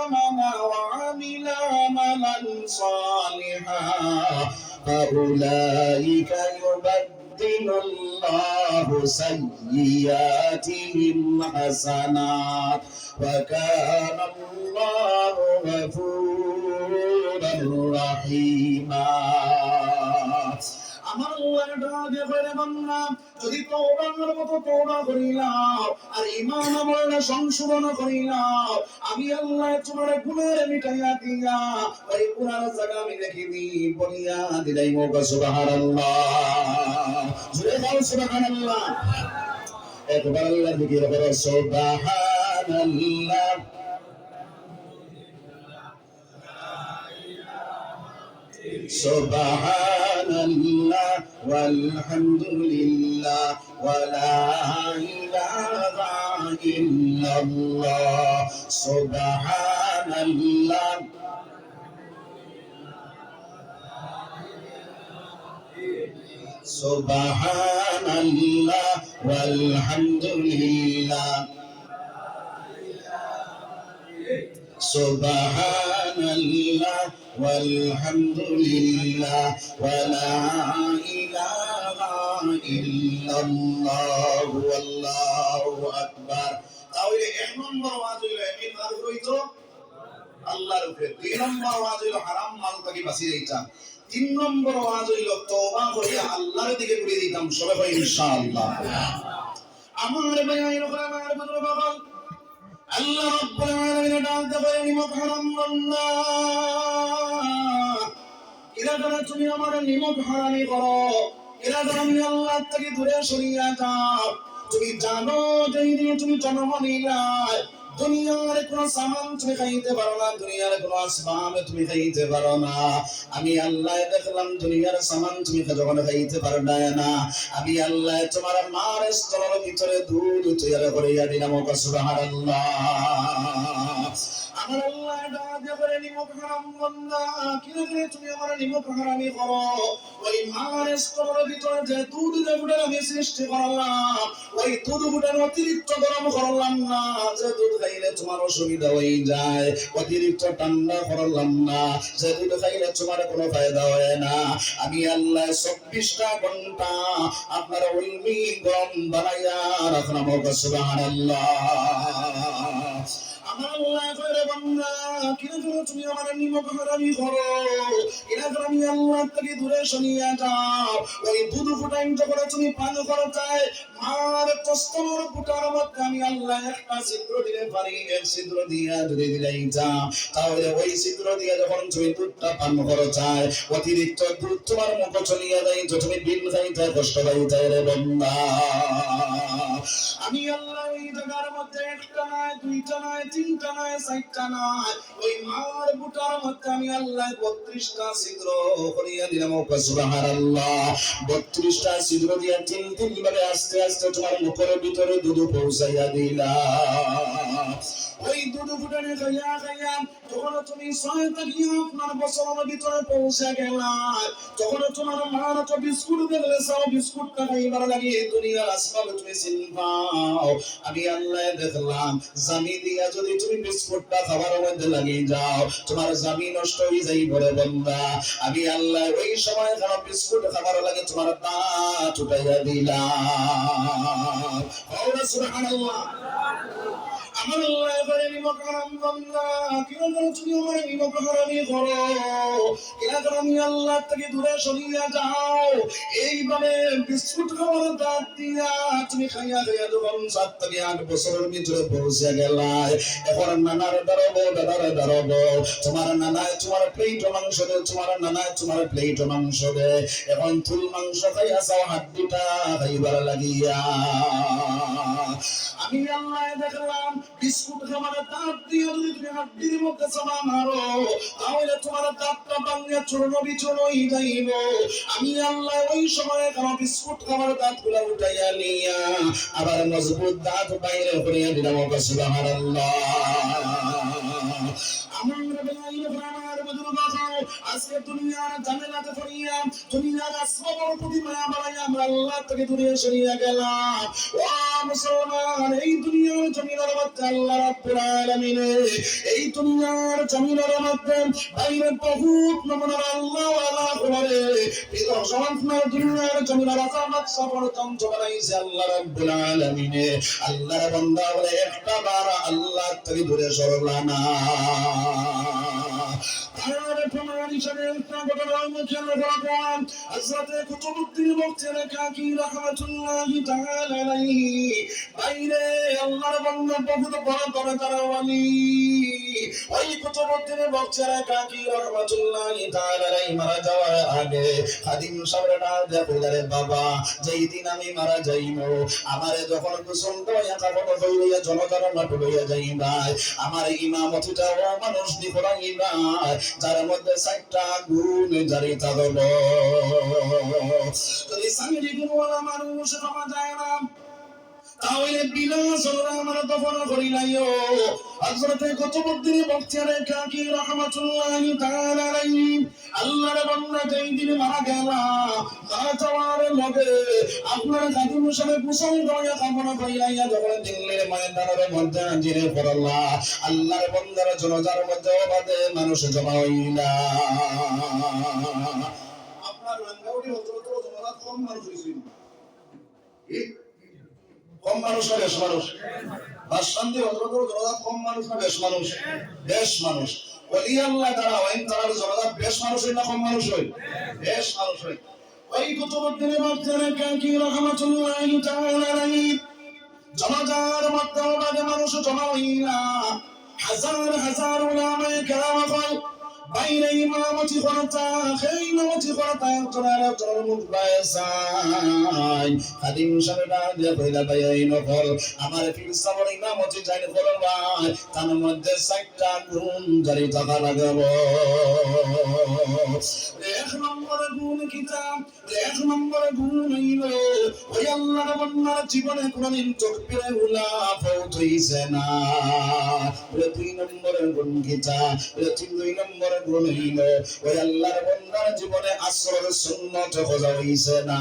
আমানা ওয়া আমিলা আমালান সালিহান ফাউলাইকা ইউবাদদিলুল্লাহু সাইয়্যাতিহিম হাসানাত ওয়া কানা আল্লাহু গফুরার রাহিমা। আমার আল্লাহ ডাকে বলে বান্দা যদি তওবার মতো তওবা করিলাও আর ঈমান আমলটা সংশোধন করিলাও আমি আল্লাহ তোমার গুনাহ মিটাইয়া দিয়া ওই গুনার জায়গা আমি দেখি দি বলিয়া দিলাই মোগা। সুবহানাল্লাহ, জোরে বল সুবহানাল্লাহ। একবার আল্লাহ জিকির করো সুবহানাল্লাহ, সুবহানাল্লাহ ওয়ালহামদুলিল্লাহ ওয়া লা ইলাহা ইল্লাল্লাহ। সুবহানাল্লাহ, সুবহানাল্লাহ ওয়ালহামদুলিল্লাহ সুবহানাল্লাহ ওয়ালহামদুলিল্লাহ ওয়া লা ইলাহা ইল্লাল্লাহ আল্লাহু আকবার। তাহলে এক নম্বর ওয়াজ হইল ইমান হইতো আল্লাহর উপরে, দুই নম্বর ওয়াজ হইল হারাম মাল থেকে বাঁচিয়ে দিতাম, তিন নম্বর ওয়াজ হইল তওবা করিয়া আল্লাহর দিকে ঘুরে দিতাম। সবাই কই ইনশাআল্লাহ। আমার ভাই আমার বন্ধু বাবা আল্লাহ রাব্বুল আলামিন ডাকতে বলেন মুহাররম আল্লাহ এরা যারা তুমি আমার নিমক হারামি করো, এরা যারা আমি আল্লাহ থেকে দূরে সরিয়ে যাও, তুমি জানো যে তুমি জন্ম নিলাই দুনিয়ার কোন সামান তুমি খাইতে পারো না, দুনিয়ার কোন আসবাব তুমি খাইতে পারো না। আমি আল্লাহ দেখলাম দুনিয়ার সামান তুমি যখন খাইতে পারো না, আমি আল্লাহ তোমার মার স্তরের ভিতরে দুধ তৈরি করিয়া দিলাম। সুবহানাল্লাহ। আমার আল্লাহ ডাকে বলে নিমক হারাম বান্দা কিভাবে তুমি আমার নিমক হারামি করো, ওই মার স্তরের ভিতরে যে দুধ গুড়ের আমি সৃষ্টি করলাম ওই দুধ গুড়ের অতিরিক্ত গরম করলাম না, যে দুধ খাইলে তোমার অসুবিধা হয়ে যায়, অতিরিক্ত ঠান্ডা করলাম না, যে দুধ খাইলে তোমার কোনো ফায়দা হয় না। আমি আল্লাহ 24টা ঘন্টা আপনার উলমি গরম বানাইয়া রাখলাম। সুবহানাল্লাহ। আমার আল্লাহ করে বান্দা কিনা করে তুমি আমার নিমক হারামি করো, কিনা করে আমি আল্লাহ থেকে দূরে সরিয়ে যাও। ওই দুধ ফুটাইন যখন তুমি পান করো চাই মার কষ্টর ফুটার মধ্যে আমি আল্লাহ একটা ছিদ্র দিলে পারি, এক ছিদ্র দিয়া যদি দিলাই যাও তাহলে ওই ছিদ্র দিয়ে যখন তুমি দুধটা পান করো চাই অতিরিক্ত দুধ তোমার মুখ চলিয়ে দেয়, তুমি বিল খাইতে কষ্ট পাইতে রে বান্দা। আমি আল্লাহ ওই জায়গার মধ্যে একটা নয়, দুইটা নয়, তিনটা নয়, চারটা নয়, ওই মার বুটার মধ্যে আমি আল্লাহ 32টা ছিদ্র করিয়া দিলাম। সুবহানাল্লাহ। 32টা ছিদ্র দিয়ে তিন তিন ভাবে আস্তে আস্তে তোমার মুখের ভিতরে দুধ পৌঁছাইয়া দিলাম। ওই দুধ ফুটানে খাইয়া খাইয়া যখন তুমি 6 থেকে আপনার বছরের ভিতরে পৌঁছে গেলাম, তখন তোমার মার তো বিস্কুট দেখলে সব বিস্কুটটা খাইবার লাগে দুনিয়ার আসবাব তুমি চিনবাও। আমি আল্লাহ দেখলাম জামি দিয়া যদি তুমি বিস্কুটটা খাবার মধ্যে লাগিয়ে যাও তোমার জামি নষ্ট হয়ে যাই বলে বান্দা। আমি আল্লাহ ওই সময় খারাপ বিস্কুট খাবার লাগে তোমার দাঁত উঠাইয়া দিলাম। সুবহানাল্লাহ। আমার আল্লাহ করে নিমক হারাম বান্দা কিনা করে তুমি আমার নিমক হারামি করো, কিনা করে আমি আল্লাহ থেকে দূরে সরিয়ে যাও। এইভাবে বিস্কুট খাওয়ার দাঁত দিয়া তুমি খাইয়া খাইয়া যখন 7 থেকে 8 বছরের ভিতরে পৌঁছে গেলাই, এখন নানার দাঁড়াবো দাদার দাঁড়াবো, তোমার নানায় তোমার প্লেট মাংস দে, তোমার নানায় তোমার প্লেট মাংস দে, এখন ফুল মাংস খাইয়া যাও হাড্ডিটা খাইবার লাগিয়া। আমি আল্লাহ দেখলাম বিস্কুট খাবার দাঁত দিয়ে যদি তুমি হাড্ডির মধ্যে চাপা মারো তাহলে তোমার দাঁতটা ভাঙিয়া চূর্ণ বিচূর্ণ হয়ে যাইব। আমি আল্লাহ ওই সময় খাওয়া বিস্কুট খাবার দাঁত গুলা উঠাইয়া নিয়া আবার মজবুত দাঁত বাইরে করিয়া দিলাম। সুবহানাল্লাহ। আজকে দুনিয়ার ঝামেলাতে পড়িয়া দুনিয়ার আসবাবের প্রতি মায়া বাড়াইয়া আমরা আল্লাহ থেকে দূরে সরিয়ে গেলাম। ও মুসলমান, এই দুনিয়ার জমিনের মধ্যে আল্লাহ রাব্বুল আলামিন এই দুনিয়ার জমিনের মধ্যে বাইরে বহুত নমুনার আল্লাহ ওয়ালা করে বিদর সমাজনা দুনিয়ার জমিনের আযাবাত সবর তন্ত্র বানাইছে আল্লাহ রাব্বুল আলামিন। আল্লাহর বান্দা বলে একটা বার আল্লাহ থেকে দূরে সরলা না। আর প্রমাণ হিসেবে একটা ঘটনার মধ্যে রাখলাম হযরতে কুতুবউদ্দিন বখতিয়ার কাকি রাহমাতুল্লাহি তাআলা আলাইহি বাইরে আল্লাহর বান্দা বহুত বড় দরজার ওয়ালি। ওই কুতুবউদ্দিন বখতিয়ার কাকি রাহমাতুল্লাহি তাআলা আলাইহি মারা যাওয়ার আগে খাদিম সাহেবের ডাক দেয়া বাবা যেই দিন আমি মারা যাইবো আমারে যখন গোসল করিয়া কাফন হইয়া জনতার মাঠ লইয়া যাইবা আমার ইমামতিটা ও মানুষ দি করাইবা যার মধ্যে 4টা গুণ জারি থাকলো। যদি সামনে গুণওয়ালা মানুষ পাওয়া যায় না তাহলে বিলাস আমার দফন করিলাইও। হযরতে কুতুবউদ্দিন বখতিয়ার কাকি রাহমাতুল্লাহি তাআলা আলাইহি আল্লাহর বান্দা যেই দিন মারা গেল মারা যাওয়ার লগে আপনার খাদিম সাহেব গোসল করিয়া কাফন কইরাইয়া যখন দিল্লির ময়দানের মধ্যে হাজির করলা আল্লাহর বান্দার জনাজার মধ্যে বাদে মানুষ জমা হইলা। আপনার রাঙ্গাউড়ি হযরত জমাত কম মানুষ হইছিল, কম মানুষ না বেশ মানুষ? বাসন্তি হযরতের জনাজাত কম মানুষ না বেশ মানুষ? বেশ মানুষ। ওলি আল্লাহ তারা ওই তারার জনাজাত বেশ মানুষ হই না কম মানুষ হই? বেশ মানুষ হই। ওই কুতুবউদ্দিন বখতিয়ার কাকি রাহমাতুল্লাহি তাআলা আলাইহি জনাজার মধ্যে বাদে মানুষ জমা হইলা। হাজার হাজার উলামায়ে কেরাম কল বাইরে ইমামতি করতা ইমামতি করতা তোর মুখ বাইসাই খাদিম সাহেব ডাক কইলা ভাই নকল আমার পীর সাহেবের ইমামতি জানি করবা তার মধ্যে 4টা গুণ জারি থাকা লাগবে। এক নম্বর গুণ কিতাব, এক নম্বর গুণ হইলো ওই আল্লাহর বান্দার জীবনে কোনদিন তাকবীরে উলা ফৌত হইছে না। 2 নম্বর গুণ কিতাব, 2 নম্বর গুণ হইলো ওই আল্লাহর বান্দার জীবনে আসরের সুন্নাত খোঁজা হইছে না।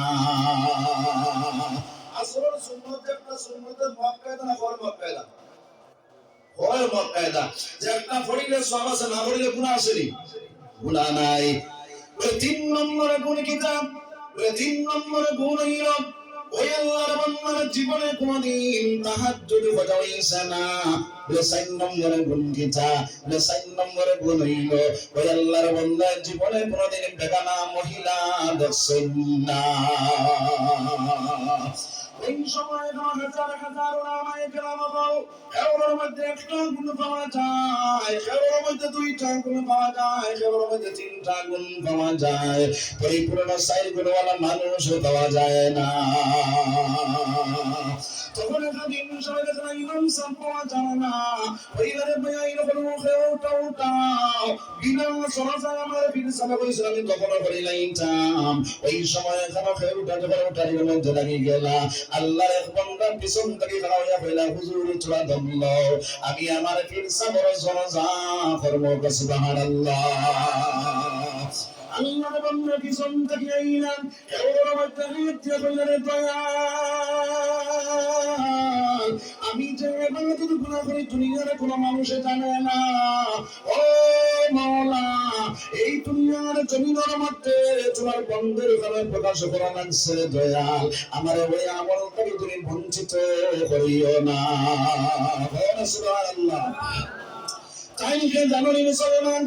আসরের সুন্নাত একটা সুন্নাতের মুআক্কাদা না গয়র মুআক্কাদা? গয়র মুআক্কাদা। যে একটা পড়িলে সওয়াব আছে না পড়িলে গুনাহ আছে নি? গুনাহ নাই। 3 নম্বর গুণ কিতাব, 3 নম্বর গুণ হইলো ওই আল্লাহর বান্দার জীবনে কোনদিন তাহাজ্জুদ ফজর হইছে না। 4 নম্বরে গুণ কিটা, 4 নম্বরে গুণ হইল ওই আল্লাহর বান্দার জীবনে কোনদিন বেগানা মহিলা দেখছেন না। এই সময় হাজার হাজার ওলামায়ে কেরাম বল, এর মধ্যে একটা গুণ পাওয়া যায়, এর মধ্যে দুইটা গুণ পাওয়া যায়, এর মধ্যে তিনটা গুণ পাওয়া যায়, পরিপূর্ণ 4 গুণওয়ালা মানুষ পাওয়া যায় না। তখন যদি সবাই দেখেন ইমাম সাহেব পাওয়া যায় না, ওইখানে বেআইন হলো উঠাও বিনা সরাসরি আমার ফিরে সামনে কইছিল আমি কখনো করি লাইনটাম। ওই সময় এখানে খেয়ে উঠাতে পারে উঠারির মধ্যে লাগি গেলা। আল্লাহর এক বান্দা পিছন থেকে খাওয়া কইলা হুজুর চূড়া দমল, আমি আমার ফির সামনে জনজা করব সুবহানাল্লাহ। আল্লাহর বান্দা পিছন থেকে আইলাম, এর মধ্যে নিত্য কইলেন দয়াল, আমি যে এবারে যদি গুনাহ করি দুনিয়ার কোনো মানুষে জানে না। ও মাওলা, এই দুনিয়ার জমিনের মধ্যে তোমার বন্ধের ঘরে প্রকাশ করা লাগছে দয়াল, আমার ওই আমল থেকে তুমি বঞ্চিত করিও না। সুবহানাল্লাহ। তাই জানুনি মুসলমান,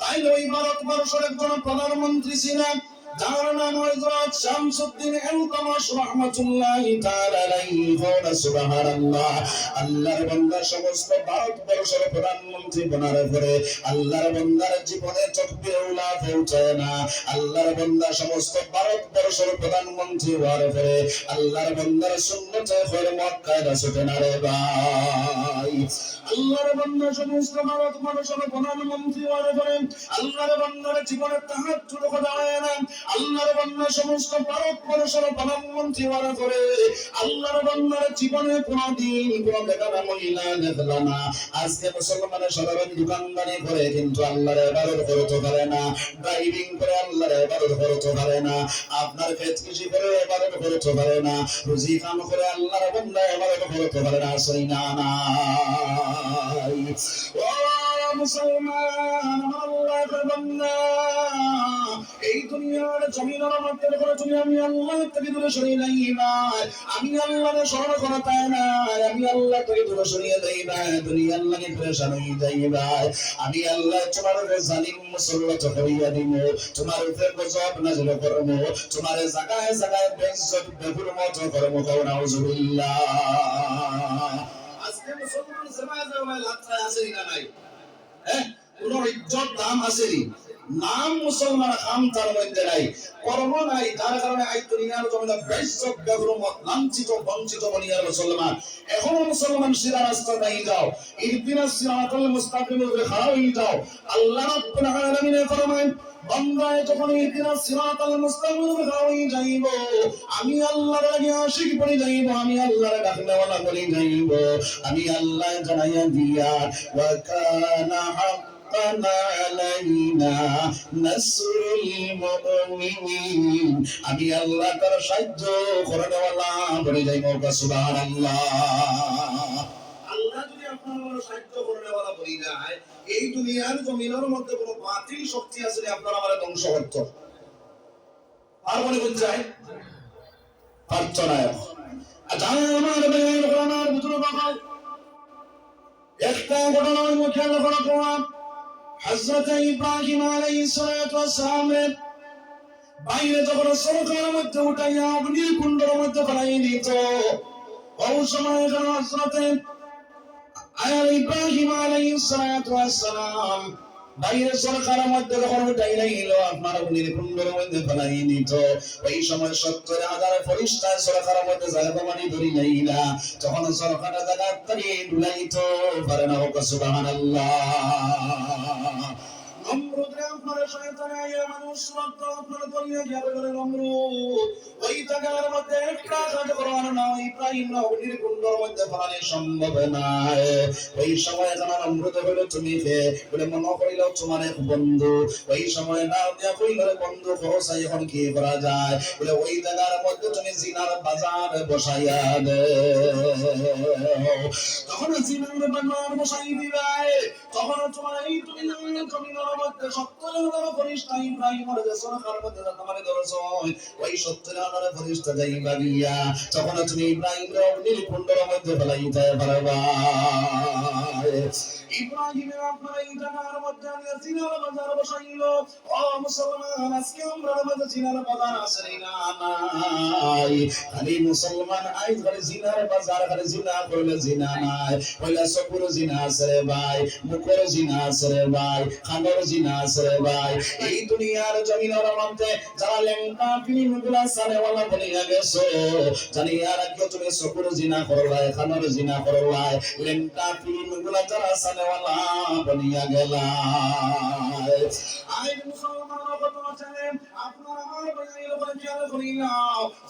তাই ওই ভারতবর্ষের একজন প্রধানমন্ত্রী ছিলেন, যার নাম হযরত শামসুদ্দিন ইলতুতমিশ রাহমাতুল্লাহি তাআলা আলাইহি। সুবহানাল্লাহ। আল্লাহর বান্দা সমস্ত ভারতবর্ষের প্রধানমন্ত্রী বনার পরে আল্লাহর বান্দার জীবনে চোখে উলা পৌঁছায় না। আল্লাহর বান্দা সমস্ত ভারতবর্ষের প্রধানমন্ত্রী হওয়ার পরে আল্লাহর বান্দার সুন্নতে করে মক্কায় রাসূলে না রে ভাই। আল্লাহর বান্দা সমস্ত ভারতবর্ষের প্রধানমন্ত্রী হওয়ার পরে আল্লাহর বান্দার জীবনে তাহাজ্জুদ করা হয় না। আল্লাহর বান্দা সমস্ত ভারতবর্ষের প্রধানমন্ত্রী হওয়ার পরে আল্লাহর বান্দার জীবনে কোনদিন কোন বেগানা মহিলা দেখল না। আজকে মুসলমানের সাধারণ দোকানদারি করে কিন্তু আল্লাহর ইবাদত করতে পারে না, ড্রাইভিং করে আল্লাহর ইবাদত করতে পারে না, আপনার ক্ষেত কৃষি করে ইবাদত করতে পারে না, রুজি কাম করে আল্লাহর বান্দা ইবাদত করতে পারে না। আসেই না না ও মুসলমান, আল্লাহর বান্দা এই দুনিয়ার জমিনের মধ্যে করে তুমি আমি আল্লাহ থেকে দূরে সরিয়ে নাই ভাই, আমি আল্লাহর স্মরণ করা তাই না, আমি আল্লাহ থেকে দূরে সরিয়ে দেই না, দুনিয়া আল্লাহকে পরেশান হয়ে যাই ভাই, আমি আল্লাহ তোমার উপরে জালিম মুসল্লত করিয়া দিব, তোমার উপরে গজব নাযিল করব, তোমার জায়গায় জায়গায় বেইজ্জত বেহুর মতো করব। কও নাউজুবিল্লাহ। আজকে মুসলমান সমাজে লাত্রা আছে না নাই? কোন ইজ্জত দাম আসেনি, নাম মুসলমান খাম তার মধ্যে নাই, কর্ম নাই, তার কারণে আজ দুনিয়ার জমিনে বেইজ্জত বেহুরমত লাঞ্ছিত বঞ্চিত বনিয়ার মুসলমান। এখনো মুসলমান সিরা রাস্তা নাই যাও, ইহদিনাস সিরাতাল মুস্তাকিম এর খাড়া হয়ে যাও। আল্লাহ রাব্বুল আলামিন ফরমায় বান্দায় যখন ইহদিনাস সিরাতাল মুস্তাকিম এর খাড়া হয়ে যাইব, আমি আল্লাহর লাগি আশিক বনি যাইব, আমি আল্লাহর ডাকনেওয়ালা বনি যাইব, আমি আল্লাহ জানাইয়া দিয়া ওয়া কানা আমি আল্লাহ তার সাহায্য করে দেওয়ালা বলে যাই। সুবহানাল্লাহ। আল্লাহ যদি আপনার সাহায্য করে দেওয়ালা বলে যায়, এই দুনিয়ার জমিনের মধ্যে কোনো বাতিল শক্তি আছে আপনার আমার ধ্বংস করত আর মনে করতে যায় পারতো না। আমার বের আমার বুঝলো বাবা একটা ঘটনা মুখে লক্ষ্য করা, হযরত ইব্রাহিম আলাইহিস সালাতু ওয়াস সালাম বাইরে যখন সরকার মধ্যে উঠাইয়া অগ্নির কুণ্ডের মধ্যে ফেলাই দিত, ওই সময় হযরত ইব্রাহিম আলাইহিস সালাতু ওয়াস সালাম বাইরে সরকার মধ্যে যখন উঠাইয়া নিল আপনার অগ্নির কুণ্ডের মধ্যে ফেলাই দিত, ওই সময় 70,000 ফেরেশতা সরকার মধ্যে জায়গা মানি ধরি যাইলা, যখন সরকারটা জায়গা থেকে ডুলাইত পারে না। সুবহানাল্লাহ। নমরুদ আপনার শয়তান আয়া মানুষ রক্ত আপনার দুনিয়া যাবে করে নমরুদ ওই জায়গার মধ্যে একটা কাজ করার না, ইব্রাহিম না অগ্নির কুণ্ডের মধ্যে ফেলানো সম্ভব না। ওই সময় জানা নমরুদ হলো তুমি বলে মনে করিল তোমার এক বন্ধু, ওই সময় না দিয়া কইল বন্ধু পৌঁছাই এখন কি করা যায়, বলে ওই জায়গার মধ্যে তুমি জিনার বাজার বসাইয়া দে, তখন জিনার বাজার বসাই দিবে, তখন তোমার এই তুমি জমিনের মধ্যে 70,000 ফেরেশতা ইব্রাহিমের যে সরকার মধ্যে তোমারে ধরেছ ওই 70,000 ফেরেশতা যাইবা গিয়া যখন তুমি ইব্রাহিমের অগ্নির কুণ্ডের মধ্যে ফেলাইতে পারবা ইব্রাহিমের আপনার এই জায়গার মধ্যে জিনার বাজার বসাইল ও মুসলমান আজকে আমরা মাঝে জিনার বাজার আছে না নাই খালি মুসলমান আইজ খালি জিনার বাজার খালি জিনা করলে জিনা নাই কইলা সপুর জিনা আছে রে ভাই মুখের জিনা আছে রে ভাই খানের জিনা আছে রে ভাই এই দুনিয়ার জমিনের মধ্যে যারা লেঙ্কা ফিল্ম গুলা সারেওয়ালা বনিয়া গেছো জানি আর কেউ তুমি সপুর জিনা করলাই খানের জিনা করলাই লেঙ্কা ফিল্ম গুলা যারা সারেওয়ালা বনিয়া গেলা আইজ মুসলমানরা কত আছেন আপনারা আমার বাইরে বলে খেয়াল করি না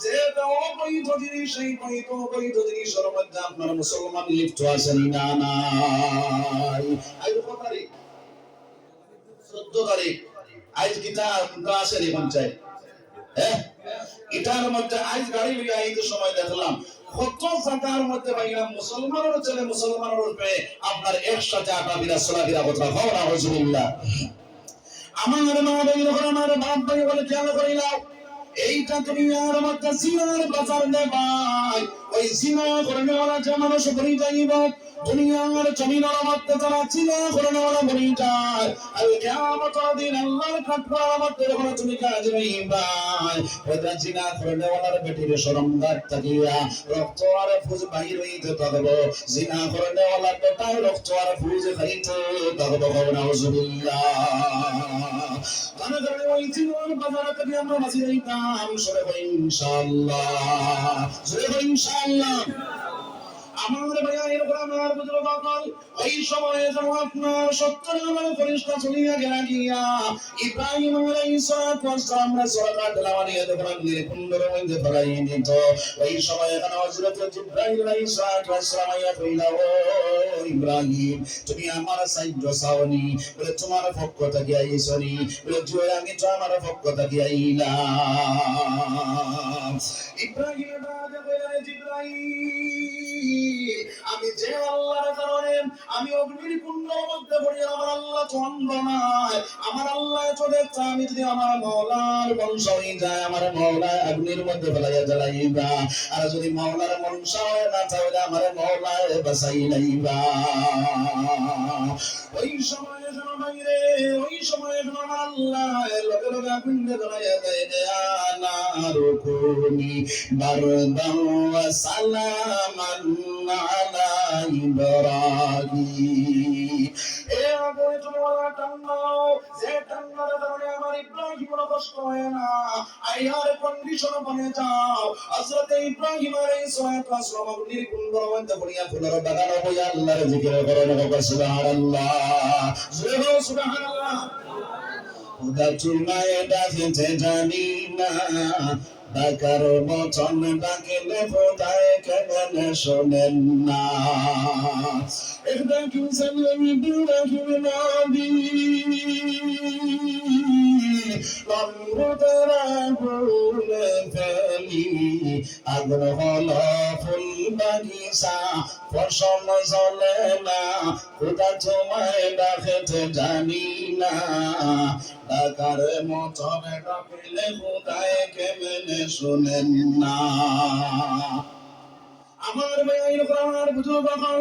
যে অবৈধ জিনিস সেই বৈধ জিনিসের মধ্যে আপনারা মুসলমান লিপ্ত আছেন না নাই আইজ কত তারিখ 14 তারিখ আইজ কিতাব আসেনি পঞ্চায়েত হ্যাঁ এটার মধ্যে আইজ গাড়ি লিয়ে আইতে সময় দেখলাম কত জায়গার মধ্যে ভাইরা মুসলমানের ছেলে মুসলমানের উপরে আপনার একসাথে আটাবিরা সোলাবিরা কথা হয় না হুজুরিল্লাহ আমার মা ভাই আমার বাপ ভাই বলে খেয়াল করি না এইটা দুনিয়ার মধ্যে জিনার বাজার নে ভাই ওই জিনা করনে ওরা যে মানুষ বলি যাইব দুনিয়ার জমিনের মধ্যে যারা জিনা করনে ওরা বলি যায় আর কিয়ামতের দিন আল্লাহর কাঠগড়ার মধ্যে যখন তুমি কাজ হইবা ওইটা জিনা করনে ওরার বেটির শরমদার তাকিয়া রক্ত আর ফুজ বাহির হইতে থাকবো জিনা করনে ওরা বেটার রক্ত আর ফুজ খাইতে থাকবো নাউজুবিল্লাহ তাহলে ওই জিনার বাজারে থেকে আমরা বাঁচি যাইতাম সরে ইনশাআল্লাহ সরে ইনশাআল্লাহ আমার ভাইয়া এরকম আমার বুঝলো বাকাল ওই সময়ে যখন আপনার 70,000 ফেরেশতা চলিয়া গিয়া ইব্রাহিম আলাইহিস সালাম রাসূলুল্লাহ তেলাওয়ানি যখন নির্কুণ্ডের মধ্যে ফেলাই দিত ওই সময়ে এখানে হযরত জিবরাইল আলাইহিস সালাম আয়া কইলা ও ইব্রাহিম তুমি আমার সাহায্য চাওনি বলে তোমার পক্ষ থেকে আইছনি বলে জয় আমি তো আমার পক্ষ থেকে আইলাম ইব্রাহিম রাজা কইলা জিবরাইল আমি যে আল্লাহর কারণে আমি অগ্নির কুণ্ডের মধ্যে পড়ি আমার আল্লাহ তো অন্ধ নয় আমার আল্লাহ তো দেখছে আমি যদি আমার মাওলার বংশ হয়ে যায় আমার মাওলা অগ্নির মধ্যে ফেলাইয়া জ্বালাইবা আর যদি মাওলার বংশ হয় না তাহলে আমার মাওলা বাঁচাই লাইবা ওই সময় বাইরে ওই সময় আমার আল্লাহ লগে লগে আগুনে জ্বালাইয়া দেয় না রুকুনি বারদান ওয়া সালামান আলা ইব্রাহিম এ আগুনে তুমি ওলা টান্নাও যে টান্নার কারণে আমার ইব্রাহিমের কষ্ট হয় না আইয়ার কন্ডিশন বনে যাও হযরত ইব্রাহিম আলাইহিস সালাম অগ্নির কুণ্ডের মধ্যে পড়িয়া ফুলের বাগানে বইয়া আল্লাহর জিকির করেন সুবহানাল্লাহ জোরে সুবহানাল্লাহ খোদা তোমায় ডাকতে জানি না ডাকার মতন ডাকিলে খোদায় কেমন শোনেন না একটা কিনসামি বিরাহিম নবী লম্বুতরা ভুলে ফেলি আগুন হল ফুল বাগিচা ফসল চলে না খোদা তোমায় ডাকতে জানি না ডাকার মতন ডাকিলে খোদায় কেমনে শোনেন না আমার ভাইয়ের প্রাণ বুঝো বাবা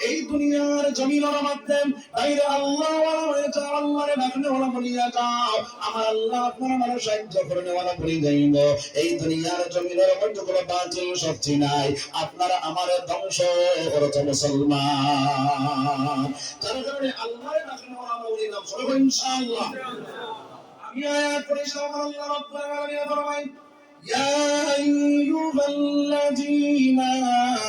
এই দুনিয়ার জমিনের মধ্যে বাইরে আল্লাহ ওয়ালা আল্লাহরে ডাকনে ওয়ালা বলিয়া যাও আমার আল্লাহ আপনার মানুষ সাহায্য করনে ওয়ালা বলি যাইব এই দুনিয়ার জমিনের মধ্যে কোনো বাতিল শক্তি নাই আপনারা আমার ধ্বংস করতে মুসলমান যার কারণে আল্লাহরে ডাকনে ওয়ালা বলি যাও সবাই ইনশাআল্লাহ আমি আয়াত পড়ি আমার আল্লাহ রাব্বুল আলামিন ফরমায় يا أيها الذين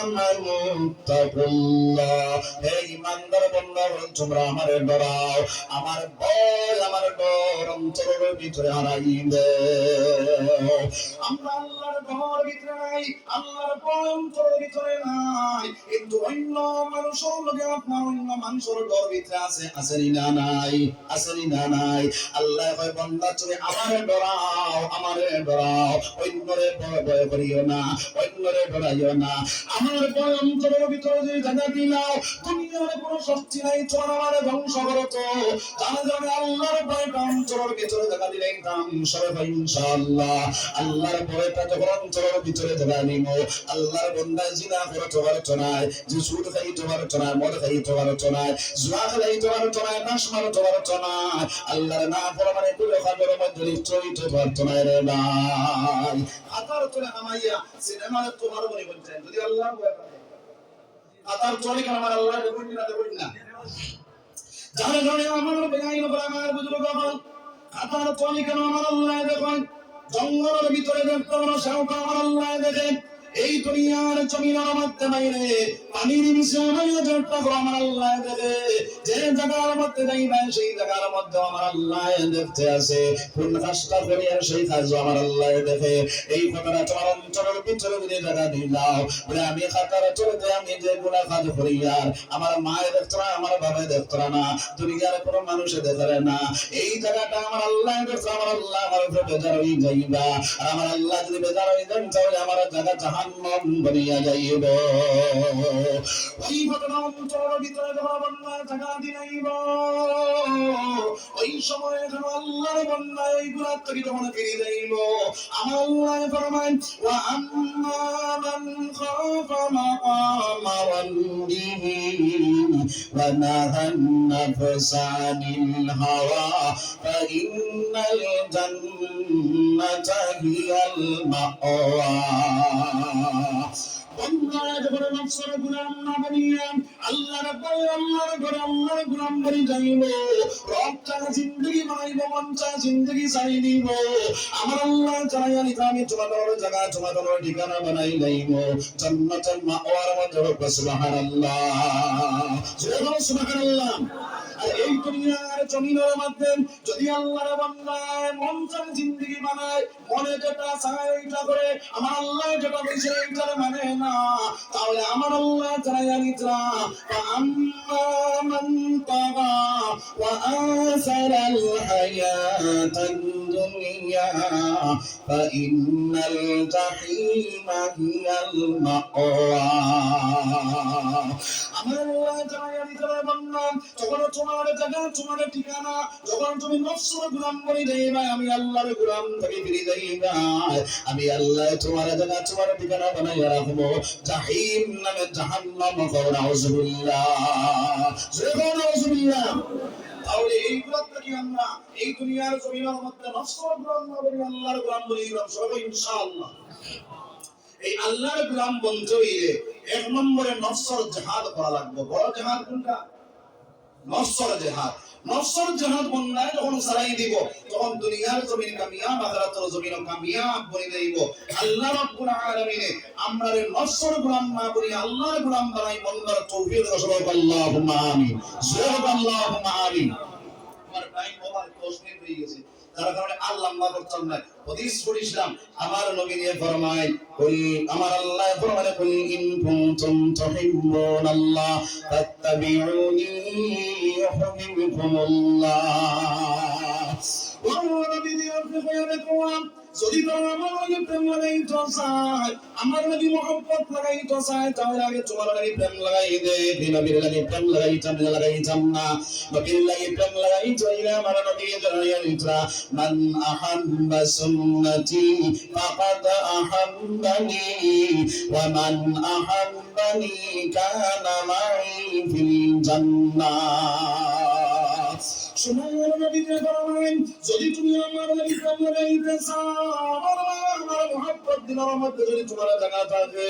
آمنوا اتقوا الله হে ইমানদার বান্দারা তোমরা আমারে ডরাও আমার ভয় আমার ডর অন্তরের ভিতরে হারাইবে আমরা আল্লাহর ভয়ের ভিতরে নাই আল্লাহর ভয় অন্তরের ভিতরে নাই কিন্তু অন্য মানুষের লগে আপনার অন্য মানুষের ডর ভিতরে আছে আসেনি না নাই আসেনি না নাই আল্লাহ কয় বান্দা তুমি আমারে ডরাও অন্যরে ভয় করিও না অন্যরে ডরাইও না আমার ভয় অন্তরের ভিতরে যে জায়গা দিলাও দুনিয়া কোনো শক্তি নাই তোমার আমার ধ্বংস করতো তার জন্য আল্লাহর ভয়টা অন্তরের ভিতরে দেখা দিলাম সবাই ইনশাআল্লাহ আল্লাহর ভয়টা যখন অন্তরের ভিতরে দেখা নিব আল্লাহর বান্দা জিনা করতে পারতো না যে সুদ খাইতে পারতো না মদ খাইতে পারতো না জুয়া খাইতে পারতো না নাশ মারতে পারতো না আল্লাহর না পরমানে কুলে খাবের মধ্যে চলতে পারতো না রে ভাই আতার তোলে আমাইয়া সিনেমার তোমার মনে বলছেন যদি আল্লাহ আতার চলে কেন আমার আল্লাহ দেখুন না যারা জানে আমার বেগাইন আমার বুঝলো বাবা আতার চলে কেন আমার আল্লাহ দেখুন জঙ্গলের ভিতরে দেখতে সাউকা আমার আল্লাহ দেখেন এই দুনিয়ার জমিনের মধ্যে বাইরে পানির মিশ্রণে যেটা আমার আল্লাহ দেখে যে জায়গার মধ্যে যাইবা সেই জায়গার মধ্যে আমার আল্লাহ দেখতে আছে কোন কাজটা করে আর সেই কাজ আমার আল্লাহ দেখে এই কথাটা তোমার অন্তরের ভিতরে দিয়ে জায়গা দিলাও বলে আমি খাতার চলতে আমি যে গুনাহ কাজ করি আর আমার মায়ের দেখতো না আমার বাবা দেখতো না দুনিয়ার কোনো মানুষ দেখে না এই জায়গাটা আমার আল্লাহ দেখতো আমার আল্লাহ আমার উপরে বেজার হয়ে যাইবা আর আমার আল্লাহ যদি বেজার হয়ে যান তাহলে আমার জায়গা জাহান্নাম বনিয়া যাইব ওই ঘটনা অন্তরের ভিতরে যখন বান্দা জায়গা দিলাইব ওই সময় যখন আল্লাহর বান্দা এই গুনাহ থেকে যখন ফিরে যাইব আমার আল্লাহ ফরমান ওয়া আম্মা মান খাফা মাকামা রাব্বিহি ওয়া নাহান নাফসা আনিল হাওয়া ফা ইন্নাল জান্নাতা হিয়াল মাওয়া আল্লাহর ঘরে নফসের গোলাম না বানিয়ে আল্লাহর ঘরে আল্লাহর গোলাম বনি যাইব রবটা জিন্দেগি বানাইব মনটা জিন্দেগি চাই দিব আমার আল্লাহ চাইয়া আমি তোমাদের জায়গা তোমাদের ঠিকানা বানাই লইব জান্নাতুল মাওয়ার মধ্যে সুবহানাল্লাহ সুবহানাল্লাহ আর এই দুনিয়ার জমিনের মধ্যে যদি আল্লাহর বান্দা মনটা জিন্দেগি বানায় মনে যেটা চায় এটা করে আমার আল্লাহ যেটা বলেছে এটা মানে না তাহলে আমার আল্লাহ জানাইয়া নিতরা আম্মা মান তাগা ওয়া আসারাল হায়াতাদ দুনিয়া ফা ইন্নাল জাহিমা হিয়াল মাওয়া আমার আল্লাহ জানাইয়া নিতরা বান্দা যখন তোমার জায়গা তোমার ঠিকানা যখন তুমি নফসের গোলাম বনি যাইবা আমি আল্লাহর গোলাম থেকে ফিরে যাইবা আমি আল্লাহ তোমার জায়গা তোমার ঠিকানা বানাইয়া রাখবো জাহিম নামে জাহান্নাম নাউযুবিল্লাহ তাহলে এইগুলো থেকে আমরা এই দুনিয়ার জমিনের মধ্যে নফসের গোলাম না বলি আল্লাহর গোলাম বলি সবাই ইনশাআল্লাহ এই আল্লাহর গোলাম বলতে হইলে এক নম্বরে নফসের জিহাদ করা লাগবে বড় জিহাদ কোনটা নফসের জিহাদ নফসের জিহাদ বন্দায় যখন সারাই দিব তখন দুনিয়ার জমিন কামিয়াব আখিরাতের জমিন কামিয়াব বনি যাইব আল্লাহ রাব্বুল আলামিন আমরা নফসের গোলাম না বলি আল্লাহর গোলাম বানাই বন্দার তৌফিক দান করুন আল্লাহুম্মা আমিন আল্লাহুম্মা আমিন আমার টাইম ওভার 10 মিনিট হয়ে গেছে যার কারণে আল্লাহ লম্বা করছেন না হাদিস পড়িছিলাম আমার নবী নিয়ে ফরমায় কুল আমার আল্লাহ ফরমায় কুল ইন কুনতুম তুহিব্বুনাল্লাহ ফাত্তাবিউনি ইউহিব্বুকুমুল্লাহ ওয়া নবী দিয়ে ফরমায় যদি তোমরা আমার লাগে প্রেম লাগাইতে চাই আমার লাগি মহব্বত লাগাইতে চাই তাহলে আগে তোমার লাগি প্রেম লাগাই দে নবীর লাগি প্রেম লাগাইতাম না নবীর লাগি প্রেম লাগাইতে হইলে আমার নবী জানাইয়া দিতরা মান আহাব্বা সুন্নতি ফাকাদ আহাব্বানি ওয়া মান আহাব্বানি কানা মাই ফিল জান্নাহ সুবহানাল্লাহ নবী ফরমায় যদি তুমি আমার লাগি প্রেম লাগাইতে চাও আমার মহব্বত দিনের মধ্যে যদি তোমার জায়গা থাকে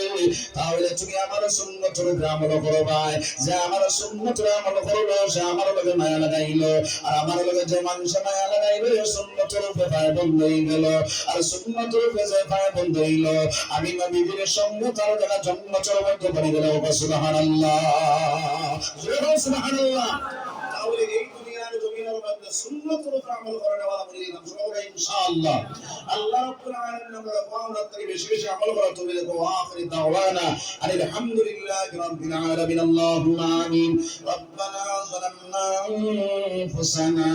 তাহলে তুমি আমার সুন্নতের উপরে আমল করবা যে আমার সুন্নতের আমল করলো সে আমার লগে মায়া লাগাইলো আর আমার লগে যে মানুষ মায়া লাগাইলো সুন্নতের উপরে পায় বন্ধ হয়ে গেল আর সুন্নতের উপরে যে পায় বন্ধ হইল আমি নবীর সঙ্গে তার জায়গা জান্নাতের মধ্যে বনে গেল সুবহানাল্লাহ সুবহানাল্লাহ তাহলে এই জমিনের মধ্যে সুন্নতের উপর আমল করে নেওয়া বলিলাম সবাই ইনশাআল্লাহ আল্লাহ রাব্বুল আলামিন আমরা কোরআন থেকে বেশি বেশি আমল করা তৌফিক দাও আখির দাওয়ানা আলহামদুলিল্লাহি রাব্বিল আলামিন আল্লাহুম্মা আমিন রব্বানা যালামনা আনফুসানা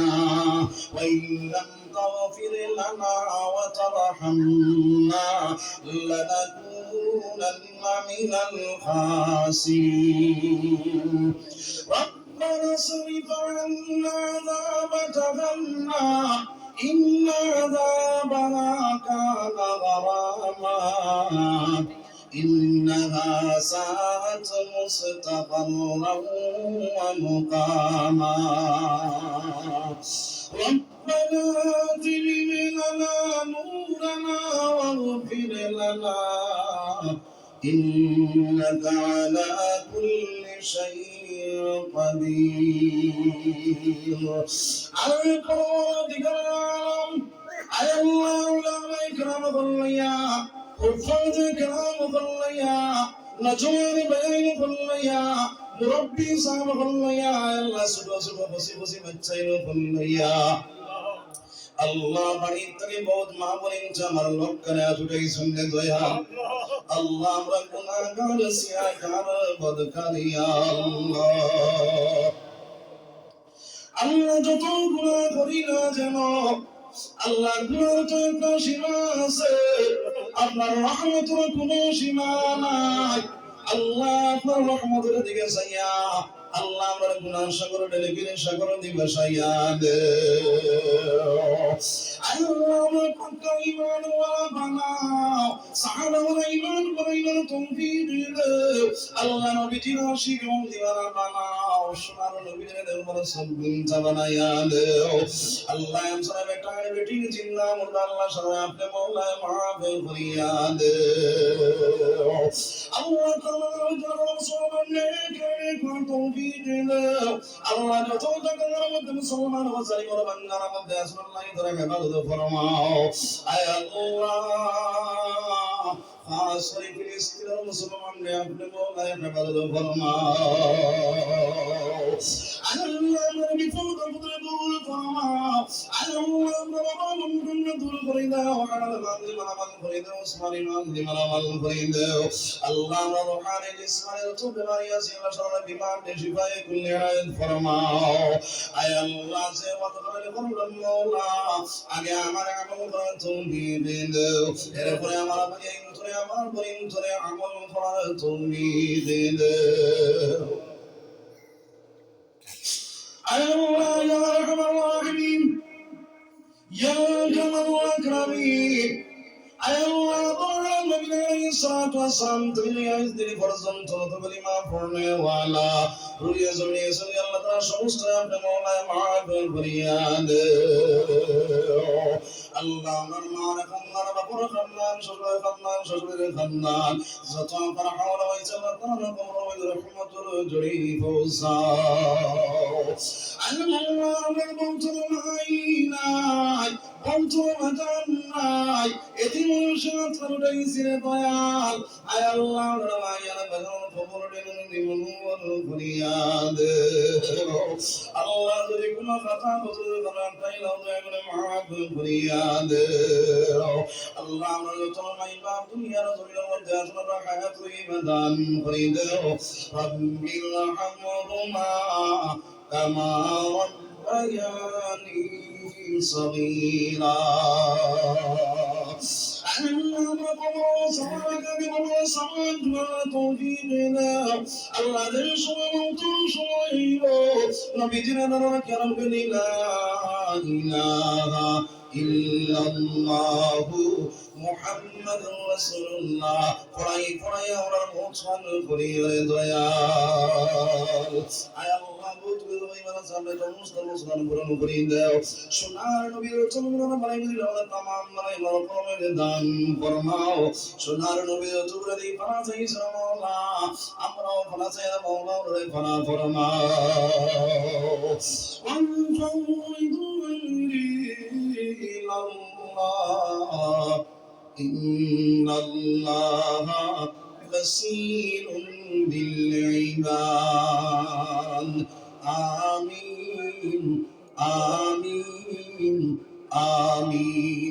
ওয়া ইল্লাম تغفر لنا وترحمنا لنكونن من الخاسرين ربنا اصرف عنا عذاب جهنم إن عذابها كان غراما إنها ساءت مستقرا ومقاما ربنا أتمم لنا نورنا واغفر لنا إنك على كل شيء قدير القرآن أي الله لا إكرام ظليا حفاظ كلام ظليا نجوان بين ظليا مربي صاحب ظليا الله سبحانه وتعالى بسي بچين ظليا আল্লাহ বাড়ির থেকে বহুত মা বোন আমার লক্ষ্যে এতটাই শুনতে দয়া আল্লাহ আমরা গুনাহগার সিয়াকার বদকারিয়া আল্লাহ যত গুনাহ করি না যেন আল্লাহ গুনাহ যত সীমা আছে আপনার রহমতের কোনো সীমা নাই আল্লাহ আপনার রহমতের দিকে চাইয়া আল্লাহ আমার গুনাহ সাগর ঢেলে ফিরে সাগর দিবে সাইয়াদ আল্লাহ আমার পাক্কা ঈমান ওয়ালা বানাও সাহাবা ওয়ালা ঈমান করাইবার তৌফিক দাও আল্লাহ নবীজির আশিক এবং দিওয়ানা বানাও সোনার নবীর দেওয়ার সবগুণ বানায়া দাও আল্লাহ আমসার বেটা বেটি জিন্দা মুর্দা আল্লাহ সবাই আপনি মওলা মাফ করিয়া দাও আল্লাহ তাআলা যারা সবার নেক তৌফিক দাও আল্লাহ যত টাকার মধ্যে মুসলমান ওয়াসাই করে বান্দার মধ্যে আসমাল্লাহ ধরে হেফাজত ফরমাও আয় আল্লাহ খাস করে ফিলিস্তিনের মুসলমানদের আপনি মওলা হেফাজত ফরমাও আল্লাহ আমার বিপদ আপদে দূর ফরমাও আল্লাহ আমার বাবাকে দূর করে দাও হারাল মানজি মালামাল করে দাও উসমানী মানজি মালামাল করে দাও আল্লাহ আমার রুহানি জিসমানের তো বেমারি আছে আল্লাহ সারা বিমার শিফায়ে কুল্লি আয়াত ফরমাও আয় আল্লাহ সে ওয়াদ করে করলাম মওলা আগে আমার আমল করার তৌফিক দাও এরপরে আমার ভাই ধরে আমার বোন ধরে আমল করার তৌফিক দাও আল্লাহ ইয়া আরহামার রাহিমিন ইয়া আকরামাল আকরামিন আল্লাহ বড় নবী আলাইহিস সালাতু ওয়াস সালাম তুমি আইজদিন পর্যন্ত তবলি মা পড়নে ওয়ালা রুইয়া জমিয়ে সরি আল্লাহ তাআলা সমস্ত আপনি মওলা মাফ করিয়া দাও আল্লাহ আমার মার খান্নান বাপুর খান্নান শ্বশুরের খান্নান যত আমার হাওলা হইছে আল্লাহ তাআলা কবর রহমতুল জড়ি ফৌসাও আল্লাহ আমার বন্ধু নাই বন্ধু মাজান নাই এটি মানুষের তরুটাই ছিঁড়ে দয়াল আয় আল্লাহ রামায়ান বাজার খবর দেন নিমনুর ফরিয়াদ আল্লাহ যদি কোনো কথা বলতে পারেন তাইলে দয়া করে মাফ ফরিয়াদ আল্লাহ আমরা যত মাই বাপ দুনিয়ার জমিনের মধ্যে আপনারা হায়াত ইবাদান করে দাও রাব্বিল হামহুমা কামা রাব্বায়ানি صغيرا আল্লাহ আল্লাহদের সময় সময় নবীজির নাম কেরাম লা ইলাহা ইল্লাল্লাহু মুহাম্মাদুর রাসূলুল্লাহ পড়াই আমরা মোছান করি রে দয়াল আয় আল্লাহ বুঝবে ইমান সামনে সমস্ত মুসলমান পূরণ করে দাও সোনার নবীর চলমান মানে দিল तमाम মানে মরকমের দান ফরমাও সোনার নবীর চুবরে দি পানা চাই মাওলা আমরাও পানা চাই মাওলা রে পানা ফরমাও إن الله بصير بالعباد آمين آمين آمين